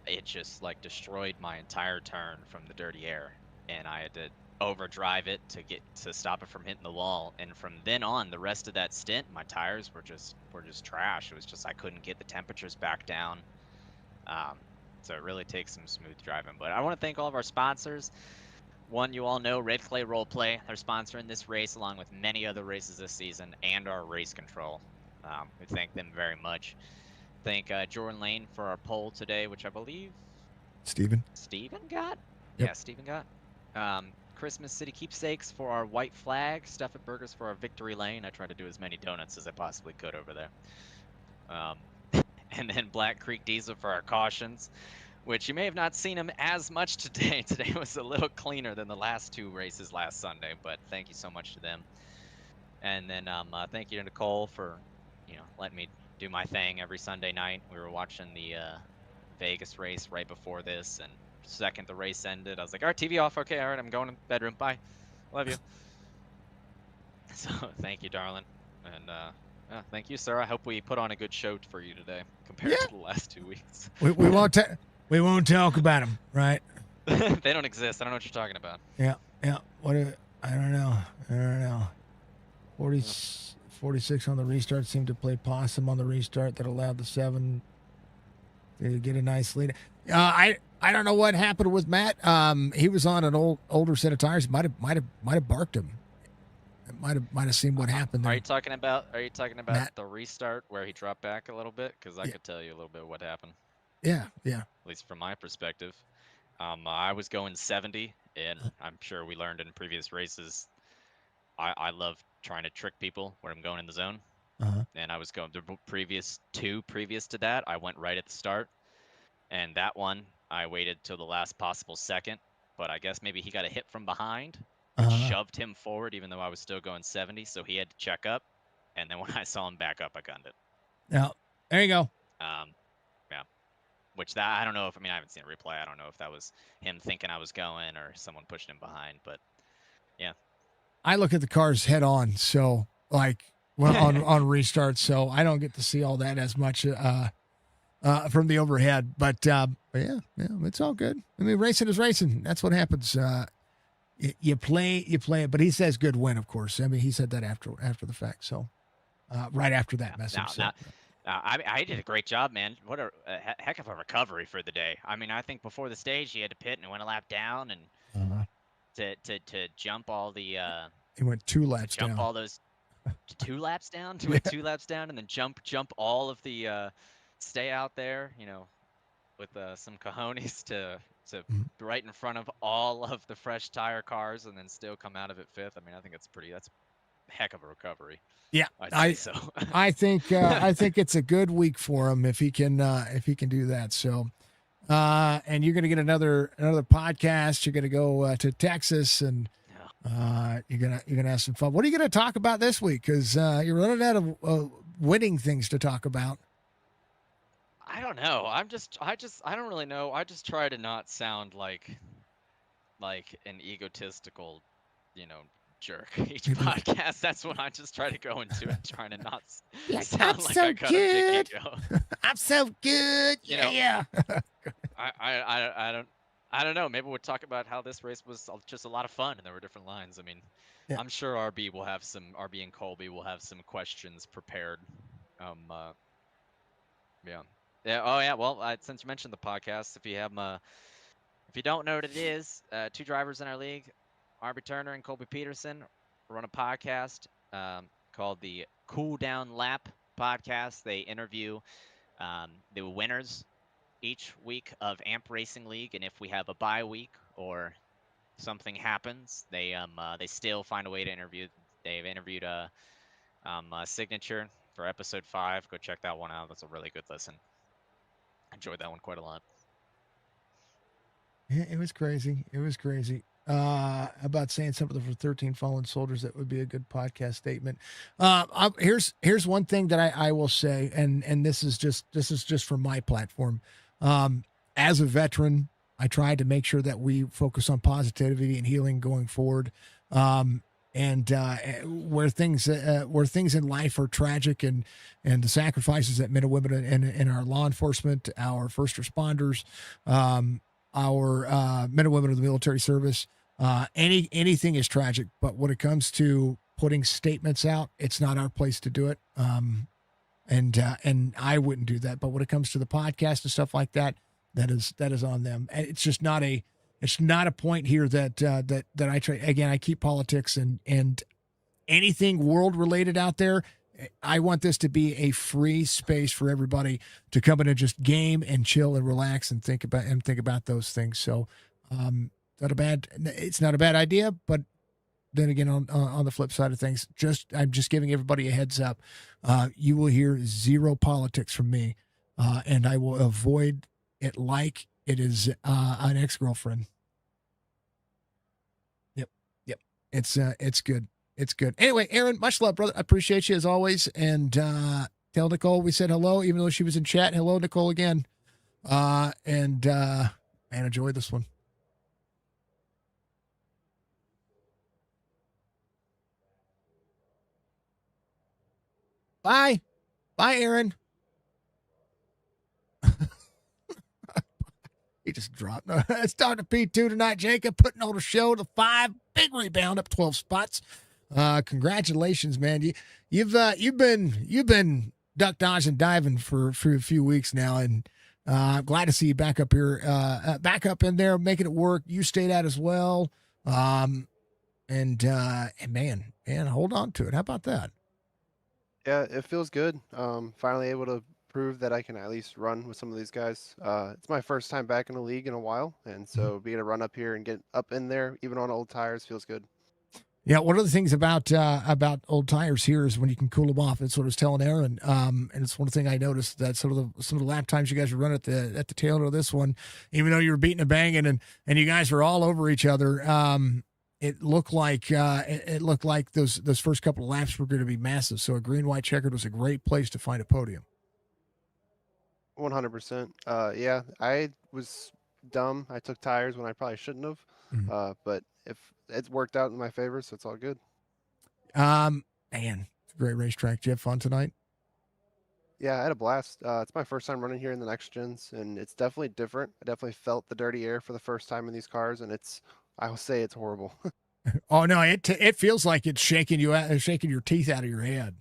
Speaker 4: it just like destroyed my entire turn from the dirty air, and I had to overdrive it to stop it from hitting the wall. And from then on, the rest of that stint, my tires were just trash. It was just I couldn't get the temperatures back down. So it really takes some smooth driving. But I want to thank all of our sponsors. One, you all know, Redclay Roleplay. They're sponsoring this race along with many other races this season, and our race control. We thank them very much. Thank Jordan Lane for our poll today, which I believe
Speaker 2: Steven
Speaker 4: got.
Speaker 2: Yep.
Speaker 4: Yeah, Steven got. Christmas City Keepsakes for our white flag. Stuff and Burgers for our victory lane. I tried to do as many donuts as I possibly could over there. And then Black Creek Diesel for our cautions, which you may have not seen them as much today. Today was a little cleaner than the last 2 races last Sunday, but thank you so much to them. And then thank you to Nicole for, you know, letting me do my thing every Sunday night. We were watching the Vegas race right before this, and second the race ended, I was like, all right, TV off. Okay, all right, I'm going to the bedroom. Bye. Love you. So thank you, darling. And Thank you, sir. I hope we put on a good show for you today compared
Speaker 2: Yeah.
Speaker 4: to the last 2 weeks.
Speaker 2: We won't talk about them, right?
Speaker 4: They don't exist. I don't know what you're talking about.
Speaker 2: Yeah. I don't know. 46 on the restart. Seemed to play possum on the restart that allowed the 7 to get a nice lead. I don't know what happened with Matt. He was on an older set of tires. Might have barked him. Might have seen what happened there.
Speaker 4: Are you talking about
Speaker 2: Matt.
Speaker 4: the restart where he dropped back a little bit? Because I could tell you a little bit what happened.
Speaker 2: Yeah.
Speaker 4: At least from my perspective. I was going 70, and I'm sure we learned in previous races. I love trying to trick people when I'm going in the zone. And I was going the previous to that. I went right at the start, and that one I waited till the last possible second. But I guess maybe he got a hit from behind, which shoved him forward, even though I was still going 70. So he had to check up, and then when I saw him back up, I gunned it.
Speaker 2: Yeah. There you go.
Speaker 4: Yeah. Which that I don't know if I haven't seen a replay. I don't know if that was him thinking I was going or someone pushed him behind, but yeah.
Speaker 2: I look at the cars head on, so like on restart, so I don't get to see all that as much from the overhead. But yeah, it's all good. I mean, racing is racing. That's what happens. You play it. But he says good win, of course. I mean, he said that after the fact. So right after that message.
Speaker 4: I did a great job, man. What a heck of a recovery for the day. I mean, I think before the stage he had to pit and went a lap down and to jump all the
Speaker 2: he went 2 laps
Speaker 4: jump
Speaker 2: down.
Speaker 4: all those 2 laps down to went 2 laps down and then jump all of the stay out there, with some cojones to right in front of all of the fresh tire cars and then still come out of it 5th. I mean, I think that's a heck of a recovery.
Speaker 2: Yeah,
Speaker 4: I say so.
Speaker 2: I think it's a good week for him if he can do that. So, and you're going to get another podcast. You're going to go to Texas, and you're gonna have some fun. What are you going to talk about this week? Because you're running out of winning things to talk about.
Speaker 4: I don't know. I don't really know. I just try to not sound like an egotistical, jerk each podcast. That's what I just try to go into and trying to not sound like I got a big ego.
Speaker 2: I'm so good. Yeah.
Speaker 4: I don't know. Maybe we'll talk about how this race was just a lot of fun and there were different lines. I mean, I'm sure RB and Colby will have some questions prepared. Yeah. Oh yeah. Well, since you mentioned the podcast, if you don't know what it is, 2 drivers in our league, RB Turner and Colby Peterson, run a podcast called the Cool Down Lap podcast. They interview the winners each week of Amp Racing League, and if we have a bye week or something happens, they still find a way to interview. They've interviewed a Signature for episode 5. Go check that one out. That's a really good listen. Enjoyed that one quite a lot.
Speaker 2: Yeah, it was crazy. About saying something for 13 fallen soldiers, that would be a good podcast statement. Here's one thing that I will say, and this is just from my platform. As a veteran, I tried to make sure that we focus on positivity and healing going forward. And where things in life are tragic, and the sacrifices that men and women in our law enforcement, our first responders, our men and women of the military service, anything is tragic. But when it comes to putting statements out, it's not our place to do it. And I wouldn't do that. But when it comes to the podcast and stuff like that, that is on them. And it's just not a point here that I try. Again, I keep politics and anything world related out there. I want this to be a free space for everybody to come in and just game and chill and relax and think about those things. So, it's not a bad idea, but then again, on the flip side of things, I'm just giving everybody a heads up. You will hear zero politics from me, and I will avoid it like it is an ex-girlfriend. Yep. It's good. It's good. Anyway, Aaron, much love, brother. I appreciate you as always. And tell Nicole we said hello, even though she was in chat. Hello, Nicole, again. And enjoy this one. Bye. Bye, Aaron. He just dropped. It's down to P2 tonight, Jacob, putting on a show to 5. Big rebound up 12 spots. Congratulations, man. You've been duck dodging diving for a few weeks now, and I'm glad to see you back up here, back up in there, making it work. You stayed out as well. And man, hold on to it. How about that?
Speaker 5: Yeah, it feels good. Finally able to prove that I can at least run with some of these guys. It's my first time back in the league in a while, and so being able to run up here and get up in there, even on old tires, feels good.
Speaker 2: Yeah, one of the things about old tires here is when you can cool them off. That's what I was telling Aaron. And it's one thing I noticed that some of the lap times you guys were running at the tail end of this one, even though you were beating and banging and you guys were all over each other. It looked like those first couple of laps were going to be massive. So a green white checkered was a great place to find a podium.
Speaker 5: 100%. Yeah, I was dumb. I took tires when I probably shouldn't have. But if it's worked out in my favor, so it's all good.
Speaker 2: Man, it's a great racetrack. Did you have fun tonight?
Speaker 5: Yeah, I had a blast. It's my first time running here in the next gens, and it's definitely different. I definitely felt the dirty air for the first time in these cars, and I will say it's horrible.
Speaker 2: Oh no, it feels like it's shaking your teeth out of your head.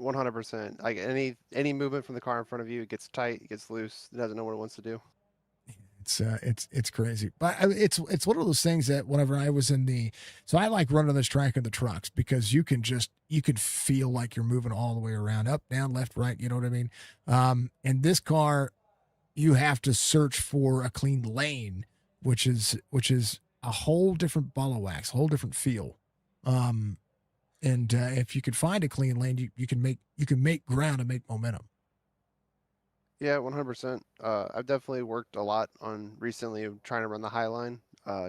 Speaker 5: 100%. Like any movement from the car in front of you, it gets tight, it gets loose, it doesn't know what it wants to do.
Speaker 2: It's crazy, but it's one of those things that whenever I was so I like running this track in the trucks because you can feel like you're moving all the way around, up, down, left, right. You know what I mean? In this car, you have to search for a clean lane, which is a whole different ball of wax, whole different feel. And if you could find a clean lane, you can make ground and make momentum.
Speaker 5: Yeah, 100%. I've definitely worked a lot on recently trying to run the high line,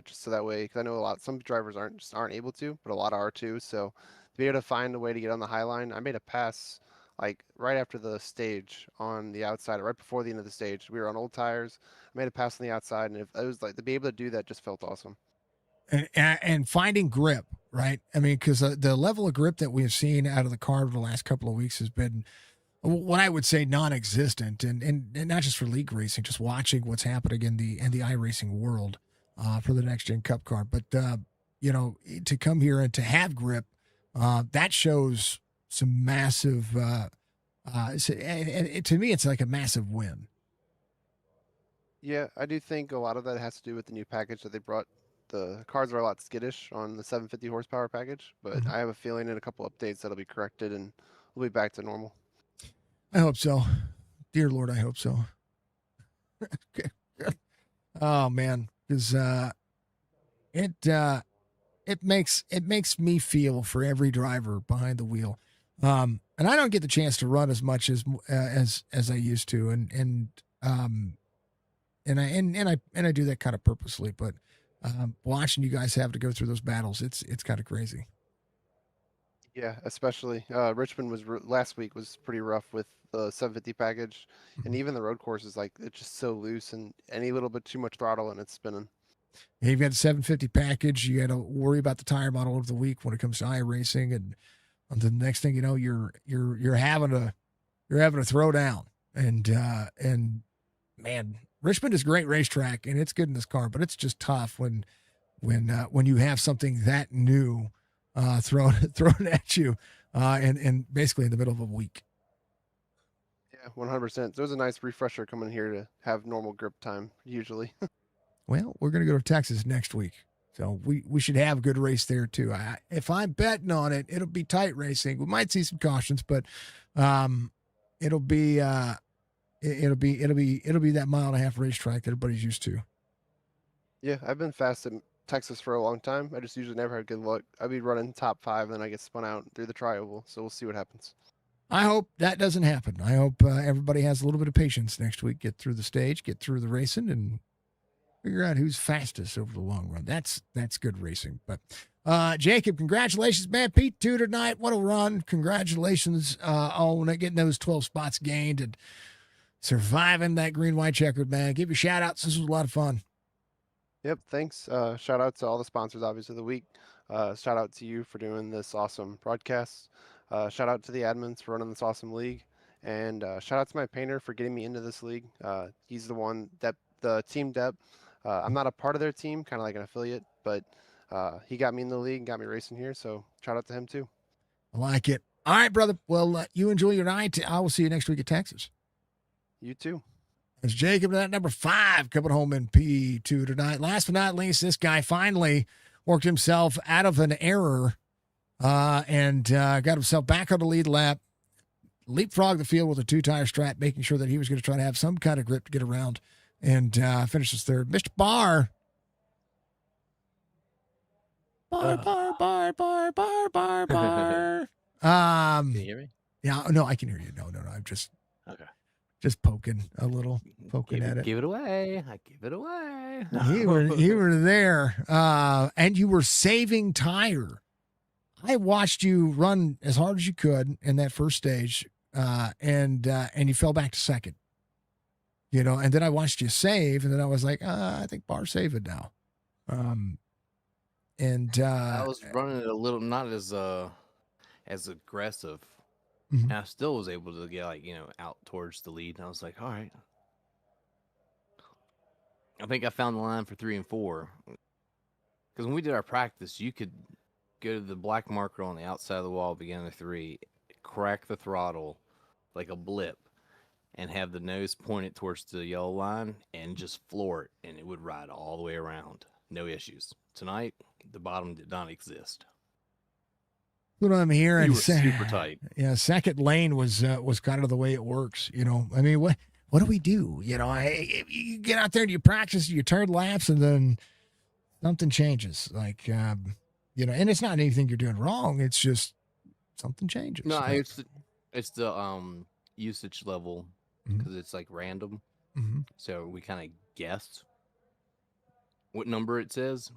Speaker 5: just so that way, because I know some drivers aren't able to, but a lot are too. So to be able to find a way to get on the high line, I made a pass like right after the stage on the outside, right before the end of the stage. We were on old tires. I made a pass on the outside, and it was like to be able to do that just felt awesome.
Speaker 2: And finding grip, right? I mean, because the level of grip that we have seen out of the car over the last couple of weeks has been what I would say non-existent, and not just for league racing, just watching what's happening in the iRacing world for the next gen Cup car. But to come here and to have grip, that shows some massive. To me, it's like a massive win.
Speaker 5: Yeah, I do think a lot of that has to do with the new package that they brought. The cars are a lot skittish on the 750 horsepower package, but I have a feeling in a couple updates that'll be corrected and we'll be back to normal.
Speaker 2: I hope so. Dear Lord, I hope so. Oh man, because it makes me feel for every driver behind the wheel. And I don't get the chance to run as much as I used to, and I do that kind of purposely, but watching you guys have to go through those battles, it's kind of crazy.
Speaker 5: Yeah, especially Richmond was last week was pretty rough with the 750 package, and even the road course is like it's just so loose and any little bit too much throttle and it's spinning.
Speaker 2: Yeah, you've got the 750 package. You got to worry about the tire model of the week when it comes to iRacing, and the next thing you know, you're having to throw down. And man, Richmond is a great racetrack, and it's good in this car, but it's just tough when you have something that new thrown at you, and basically in the middle of a week.
Speaker 5: Yeah, 100%. There's a nice refresher coming here to have normal grip time usually.
Speaker 2: Well, we're gonna go to Texas next week, so we should have a good race there too. If I'm betting on it, it'll be tight racing. We might see some cautions, but it'll be that 1.5 mile racetrack that everybody's used to.
Speaker 5: Yeah, I've been fast in Texas for a long time. I just usually never had good luck. I'd be running top 5, and then I get spun out through the tri-oval. So we'll see what happens.
Speaker 2: I hope that doesn't happen. I hope everybody has a little bit of patience next week. Get through the stage, get through the racing, and figure out who's fastest over the long run. That's good racing. But Jacob, congratulations, man. P2 tonight. What a run. Congratulations on getting those 12 spots gained and surviving that green white checkered, man. Give you shout outs. This was a lot of fun.
Speaker 5: Yep, thanks. Shout out to all the sponsors, obviously, of the week. Shout out to you for doing this awesome broadcast. Shout out to the admins for running this awesome league, and shout out to my painter for getting me into this league. He's the one that the team dep. I'm not a part of their team, kind of like an affiliate, but he got me in the league and got me racing here. So shout out to him too.
Speaker 2: I like it. All right, brother. Well, you enjoy your night. I will see you next week at Texas.
Speaker 5: You too.
Speaker 2: There's Jacob, that number 5, coming home in P2 tonight. Last but not least, this guy finally worked himself out of an error and got himself back on the lead lap, leapfrogged the field with a 2-tire strat, making sure that he was going to try to have some kind of grip to get around, and finishes third. Mr. Barr. Barr.
Speaker 6: Can you hear me?
Speaker 2: Yeah, no, I can hear you. No. I'm just poking a little, at it.
Speaker 6: Give it away. I give it away.
Speaker 2: You were there, and you were saving tire. I watched you run as hard as you could in that first stage, and you fell back to second. And then I watched you save, and then I was like, I think Barr save it now.
Speaker 6: I was running it a little, not as aggressive.
Speaker 2: Mhm.
Speaker 6: And I still was able to get out towards the lead. And I was like, all right. I think I found the line for 3 and 4. Because when we did our practice, you could go to the black marker on the outside of the wall, beginning of 3, crack the throttle like a blip, and have the nose pointed towards the yellow line and just floor it, and it would ride all the way around. No issues. Tonight, the bottom did not exist.
Speaker 2: What I'm hearing,
Speaker 6: You were super tight.
Speaker 2: Yeah, second lane was kind of the way it works. I mean, what do we do? You get out there and you practice, you turn laps, and then something changes. Like, and it's not anything you're doing wrong. It's just something changes.
Speaker 6: No, it's the usage level, because it's like random.
Speaker 2: Mm-hmm.
Speaker 6: So we kind of guessed what number it says,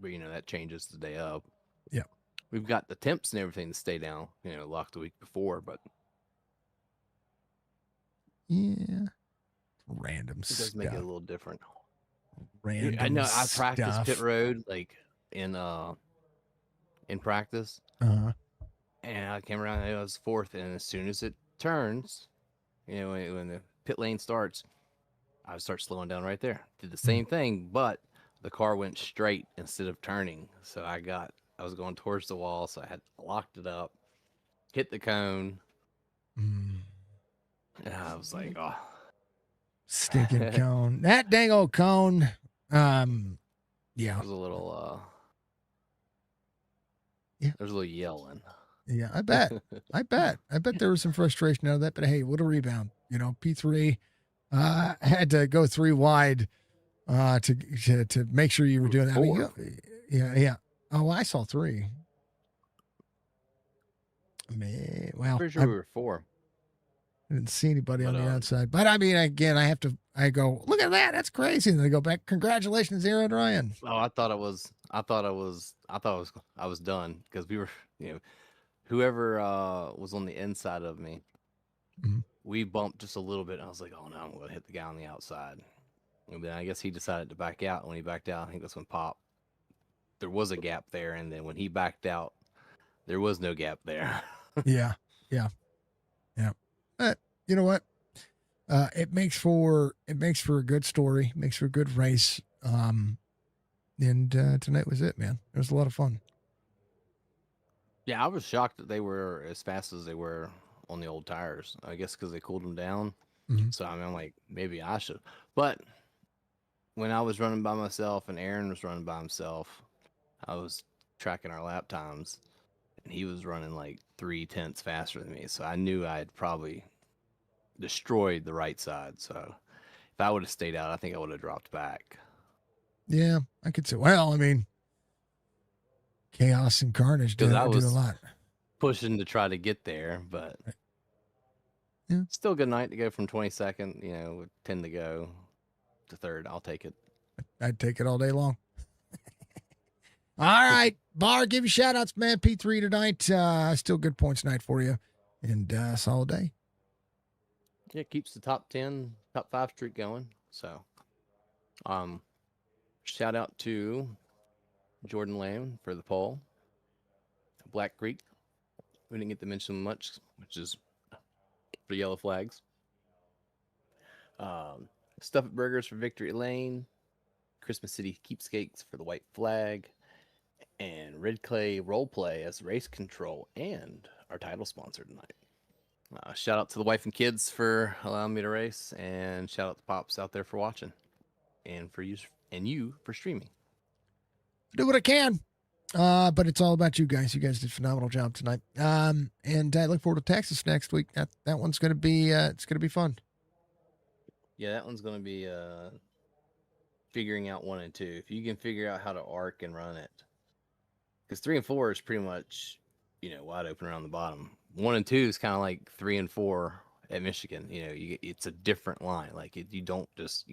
Speaker 6: but that changes the day of.
Speaker 2: Yeah.
Speaker 6: We've got the temps and everything to stay down, locked the week before, but
Speaker 2: yeah, random
Speaker 6: it does
Speaker 2: stuff.
Speaker 6: make it a little different.
Speaker 2: Random
Speaker 6: I know I practiced
Speaker 2: stuff.
Speaker 6: pit road in practice,
Speaker 2: Uh-huh.
Speaker 6: and I came around. I was 4th, and as soon as it turns, when the pit lane starts, I would start slowing down right there. Did the same thing, but the car went straight instead of turning. So I was going towards the wall, so I had locked it up, hit the cone. And I was like, oh.
Speaker 2: Stinking cone. That dang old cone. Yeah.
Speaker 6: It was a little,
Speaker 2: Yeah.
Speaker 6: There's a little yelling.
Speaker 2: Yeah, I bet. I bet there was some frustration out of that, but hey, what a rebound. P3 had to go 3 wide to make sure you were doing that. I mean, yeah. Oh, I saw 3. Man, well,
Speaker 6: Pretty sure we were 4.
Speaker 2: I didn't see anybody on the outside. But I mean, again, I go, look at that. That's crazy. And then I go back. Congratulations, Aaron Ryan.
Speaker 6: Oh, I thought I was done, because we were, whoever was on the inside of me, we bumped just a little bit. And I was like, oh no, I'm going to hit the guy on the outside. And then I guess he decided to back out. When he backed out, I think that's when there was a gap there. And then when he backed out, there was no gap there.
Speaker 2: Yeah. But you know what? It makes for a good story, makes for a good race. And tonight was it, man. It was a lot of fun.
Speaker 6: Yeah, I was shocked that they were as fast as they were on the old tires. I guess because they cooled them down. So I mean, I'm like, maybe I should. But when I was running by myself and Aaron was running by himself, I was tracking our lap times, and he was running like 3/10 faster than me. So I knew I had probably destroyed the right side. So if I would have stayed out, I think I would have dropped back.
Speaker 2: Yeah, I could say. Well, I mean, chaos and carnage do a lot.
Speaker 6: Pushing to try to get there, but
Speaker 2: yeah,
Speaker 6: still a good night to go from 22nd, with 10 to go to 3rd. I'll take it.
Speaker 2: I'd take it all day long. All right, Barr, give you shout outs, man. P3 tonight. Still good points tonight for you. And solid day.
Speaker 6: Yeah, keeps the top 5 streak going. So, shout out to Jordan Lamb for the pole. Black Creek we didn't get to mention much, which is for yellow flags. Stuffed burgers for Victory Lane, Christmas City keepsakes for the white flag, and Redclay roleplay as race control and our title sponsor tonight. Shout out to the wife and kids for allowing me to race, and shout out to Pops out there for watching, and for you for streaming.
Speaker 2: Do what I can. But it's all about you guys. You guys did a phenomenal job tonight. And I look forward to Texas next week. That one's gonna be it's gonna be fun.
Speaker 6: Yeah, that one's gonna be figuring out 1 and 2. If you can figure out how to arc and run it, because 3 and 4 is pretty much wide open around the bottom. 1 and 2 is kind of like 3 and 4 at Michigan. It's a different line. Like you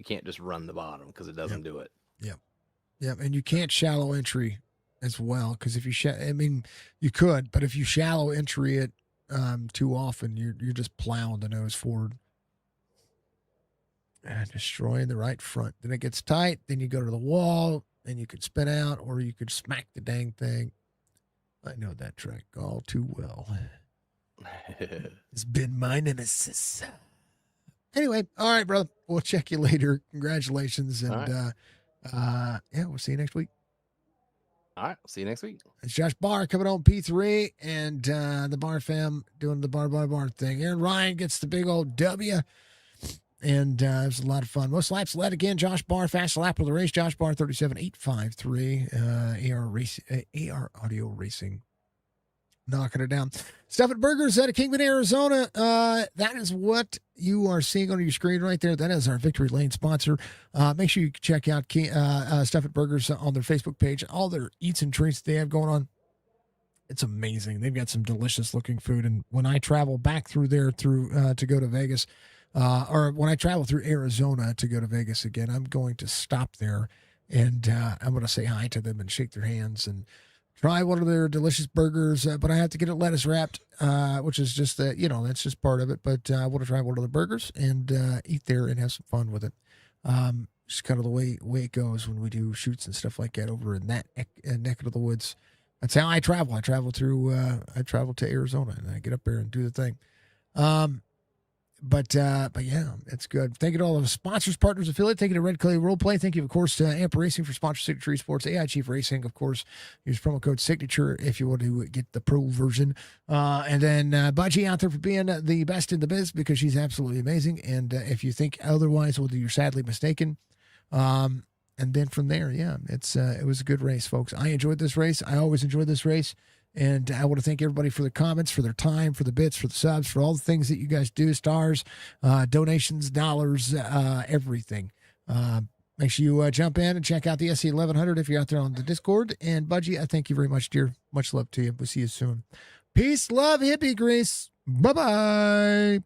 Speaker 6: can't just run the bottom because it doesn't do it.
Speaker 2: Yep, and you can't shallow entry as well, because if you you could, but if you shallow entry it too often, you're just plowing the nose forward and destroying the right front. Then it gets tight. Then you go to the wall, and you could spin out, or you could smack the dang thing. I know that track all too well. It's been my nemesis. Anyway, all right, brother. We'll check you later. Congratulations, and
Speaker 6: right.
Speaker 2: We'll see you next week.
Speaker 6: All right, see you next week.
Speaker 2: It's Josh Barr coming on P3, and the Barr fam doing the Barr thing. Aaron Ryan gets the big old W, and it was a lot of fun. Most laps led again. Josh Barr, fast lap of the race. Josh Barr, 37.853. AR Audio Racing, knocking it down. Stuffed Burgers out of Kingman, Arizona. That is what you are seeing on your screen right there. That is our Victory Lane sponsor. Make sure you check out Stuffed Burgers on their Facebook page. All their eats and treats they have going on. It's amazing. They've got some delicious looking food. And when I travel back through there to go to Vegas, or when I travel through Arizona to go to Vegas again, I'm going to stop there, and I'm going to say hi to them and shake their hands and try one of their delicious burgers, but I have to get it lettuce wrapped, which is just that's just part of it. But I want to try one of the burgers and eat there and have some fun with it. Just kind of the way it goes when we do shoots and stuff like that over in that neck of the woods. That's how I travel. I travel to Arizona, and I get up there and do the thing. But yeah, it's good. Thank you to all of the sponsors, partners, affiliates. Thank you to Redclay Roleplay. Thank you, of course, to Amp Racing for sponsor Signature Esports. AI Chief Racing, of course. Use promo code Signature if you want to get the pro version. And then Budgie out there for being the best in the biz, because she's absolutely amazing. And if you think otherwise, well, you're sadly mistaken. And then from there, yeah, it was a good race, folks. I enjoyed this race. I always enjoy this race. And I want to thank everybody for the comments, for their time, for the bits, for the subs, for all the things that you guys do, stars, donations, dollars, everything. Make sure you jump in and check out the SC 1100 if you're out there on the Discord. And Budgie, I thank you very much, dear. Much love to you. We'll see you soon. Peace, love, hippie grease. Bye-bye.